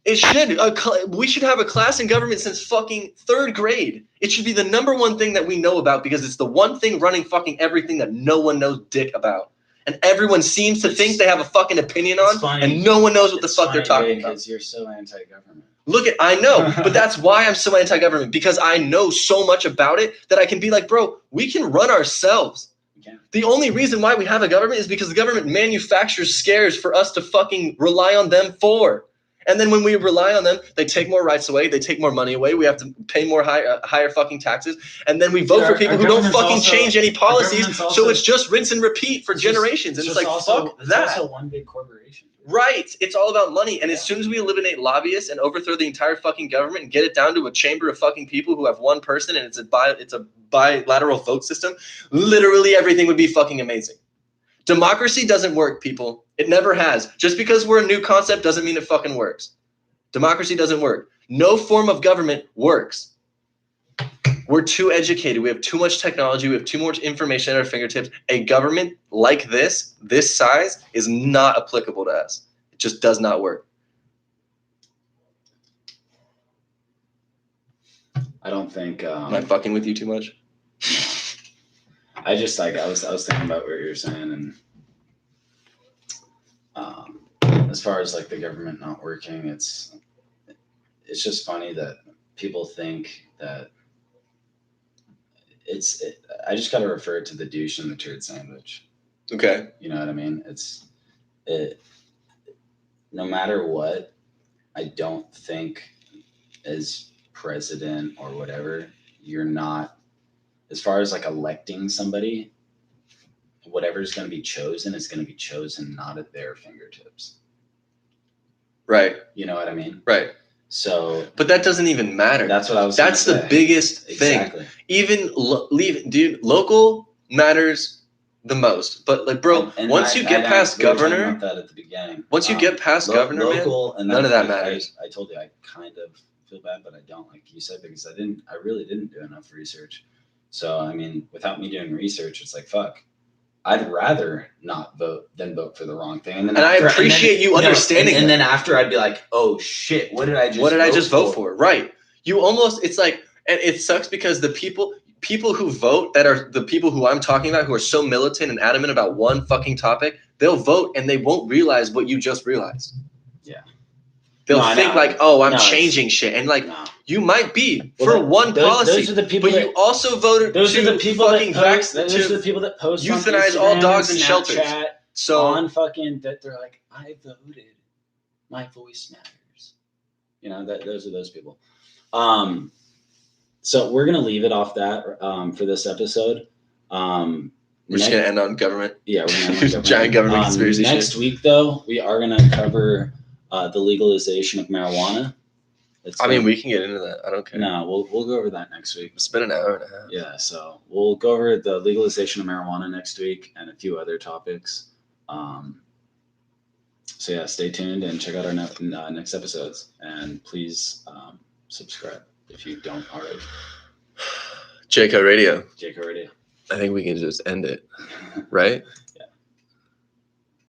It should. We should have a class in government since fucking 3rd grade. It should be the #1 thing that we know about because it's the one thing running fucking everything that no one knows dick about. And everyone seems to think they have a fucking opinion on, and no one knows what the fuck they're talking about. Because you're so anti-government. I know, but that's why I'm so anti-government, because I know so much about it that I can be like, bro, we can run ourselves. The only reason why we have a government is because the government manufactures scares for us to fucking rely on them for. And then when we rely on them, they take more rights away. They take more money away. We have to pay more higher fucking taxes. And then we vote for people who don't fucking change any policies. So it's just rinse and repeat for generations. And it's like, fuck that. It's also one big corporation. Right. It's all about money. And as soon as we eliminate lobbyists and overthrow the entire fucking government and get it down to a chamber of fucking people who have one person and it's a bilateral vote system, literally everything would be fucking amazing. Democracy doesn't work, people. It never has. Just because we're a new concept doesn't mean it fucking works. Democracy doesn't work. No form of government works. We're too educated. We have too much technology. We have too much information at our fingertips. A government like this size, is not applicable to us. It just does not work. I don't think. Am I fucking with you too much? I just I was thinking about what you're saying, and as far as like the government not working, it's just funny that people think that I just got to refer it to the douche and the turd sandwich. Okay. You know what I mean? No matter what, I don't think as president or whatever, you're not, as far as like electing somebody, whatever's going to be chosen is going to be chosen not at their fingertips. Right. You know what I mean? Right. So, but that doesn't even matter. That's what I was. That's the biggest thing. Exactly. Even local matters the most. But like, bro, once you get past governor, about that at the beginning. Once you get past governor, local, man, and none of that matters. I told you I kind of feel bad, but I don't, like you said, because I really didn't do enough research. So I mean, without me doing research, it's like fuck. I'd rather not vote than vote for the wrong thing. And I appreciate you understanding. And then after, I'd be like, "Oh shit, what did I just vote for?" Right? You almost, it's like, and it sucks because the people who vote, that are the people who I'm talking about, who are so militant and adamant about one fucking topic, they'll vote and they won't realize what you just realized. Yeah. They'll think like, "Oh, I'm changing shit," and like, you might be for one policy. Those are the people, but you also voted. Those are the people that post. Those are the people that post euthanize all dogs in shelters. So on fucking that, they're like, "I voted. My voice matters." You know, those are those people. So we're gonna leave it off that for this episode. We're just gonna end on government. Yeah, we're gonna end on government. Giant government conspiracy. Next week, though, we are gonna cover the legalization of marijuana. I mean, we can get into that. I don't care. No, we'll go over that next week. It's been an hour and a half. Yeah, so we'll go over the legalization of marijuana next week and a few other topics. So yeah, stay tuned and check out our next episodes. And please subscribe if you don't already. JayCo Radio. JayCo Radio. I think we can just end it, right?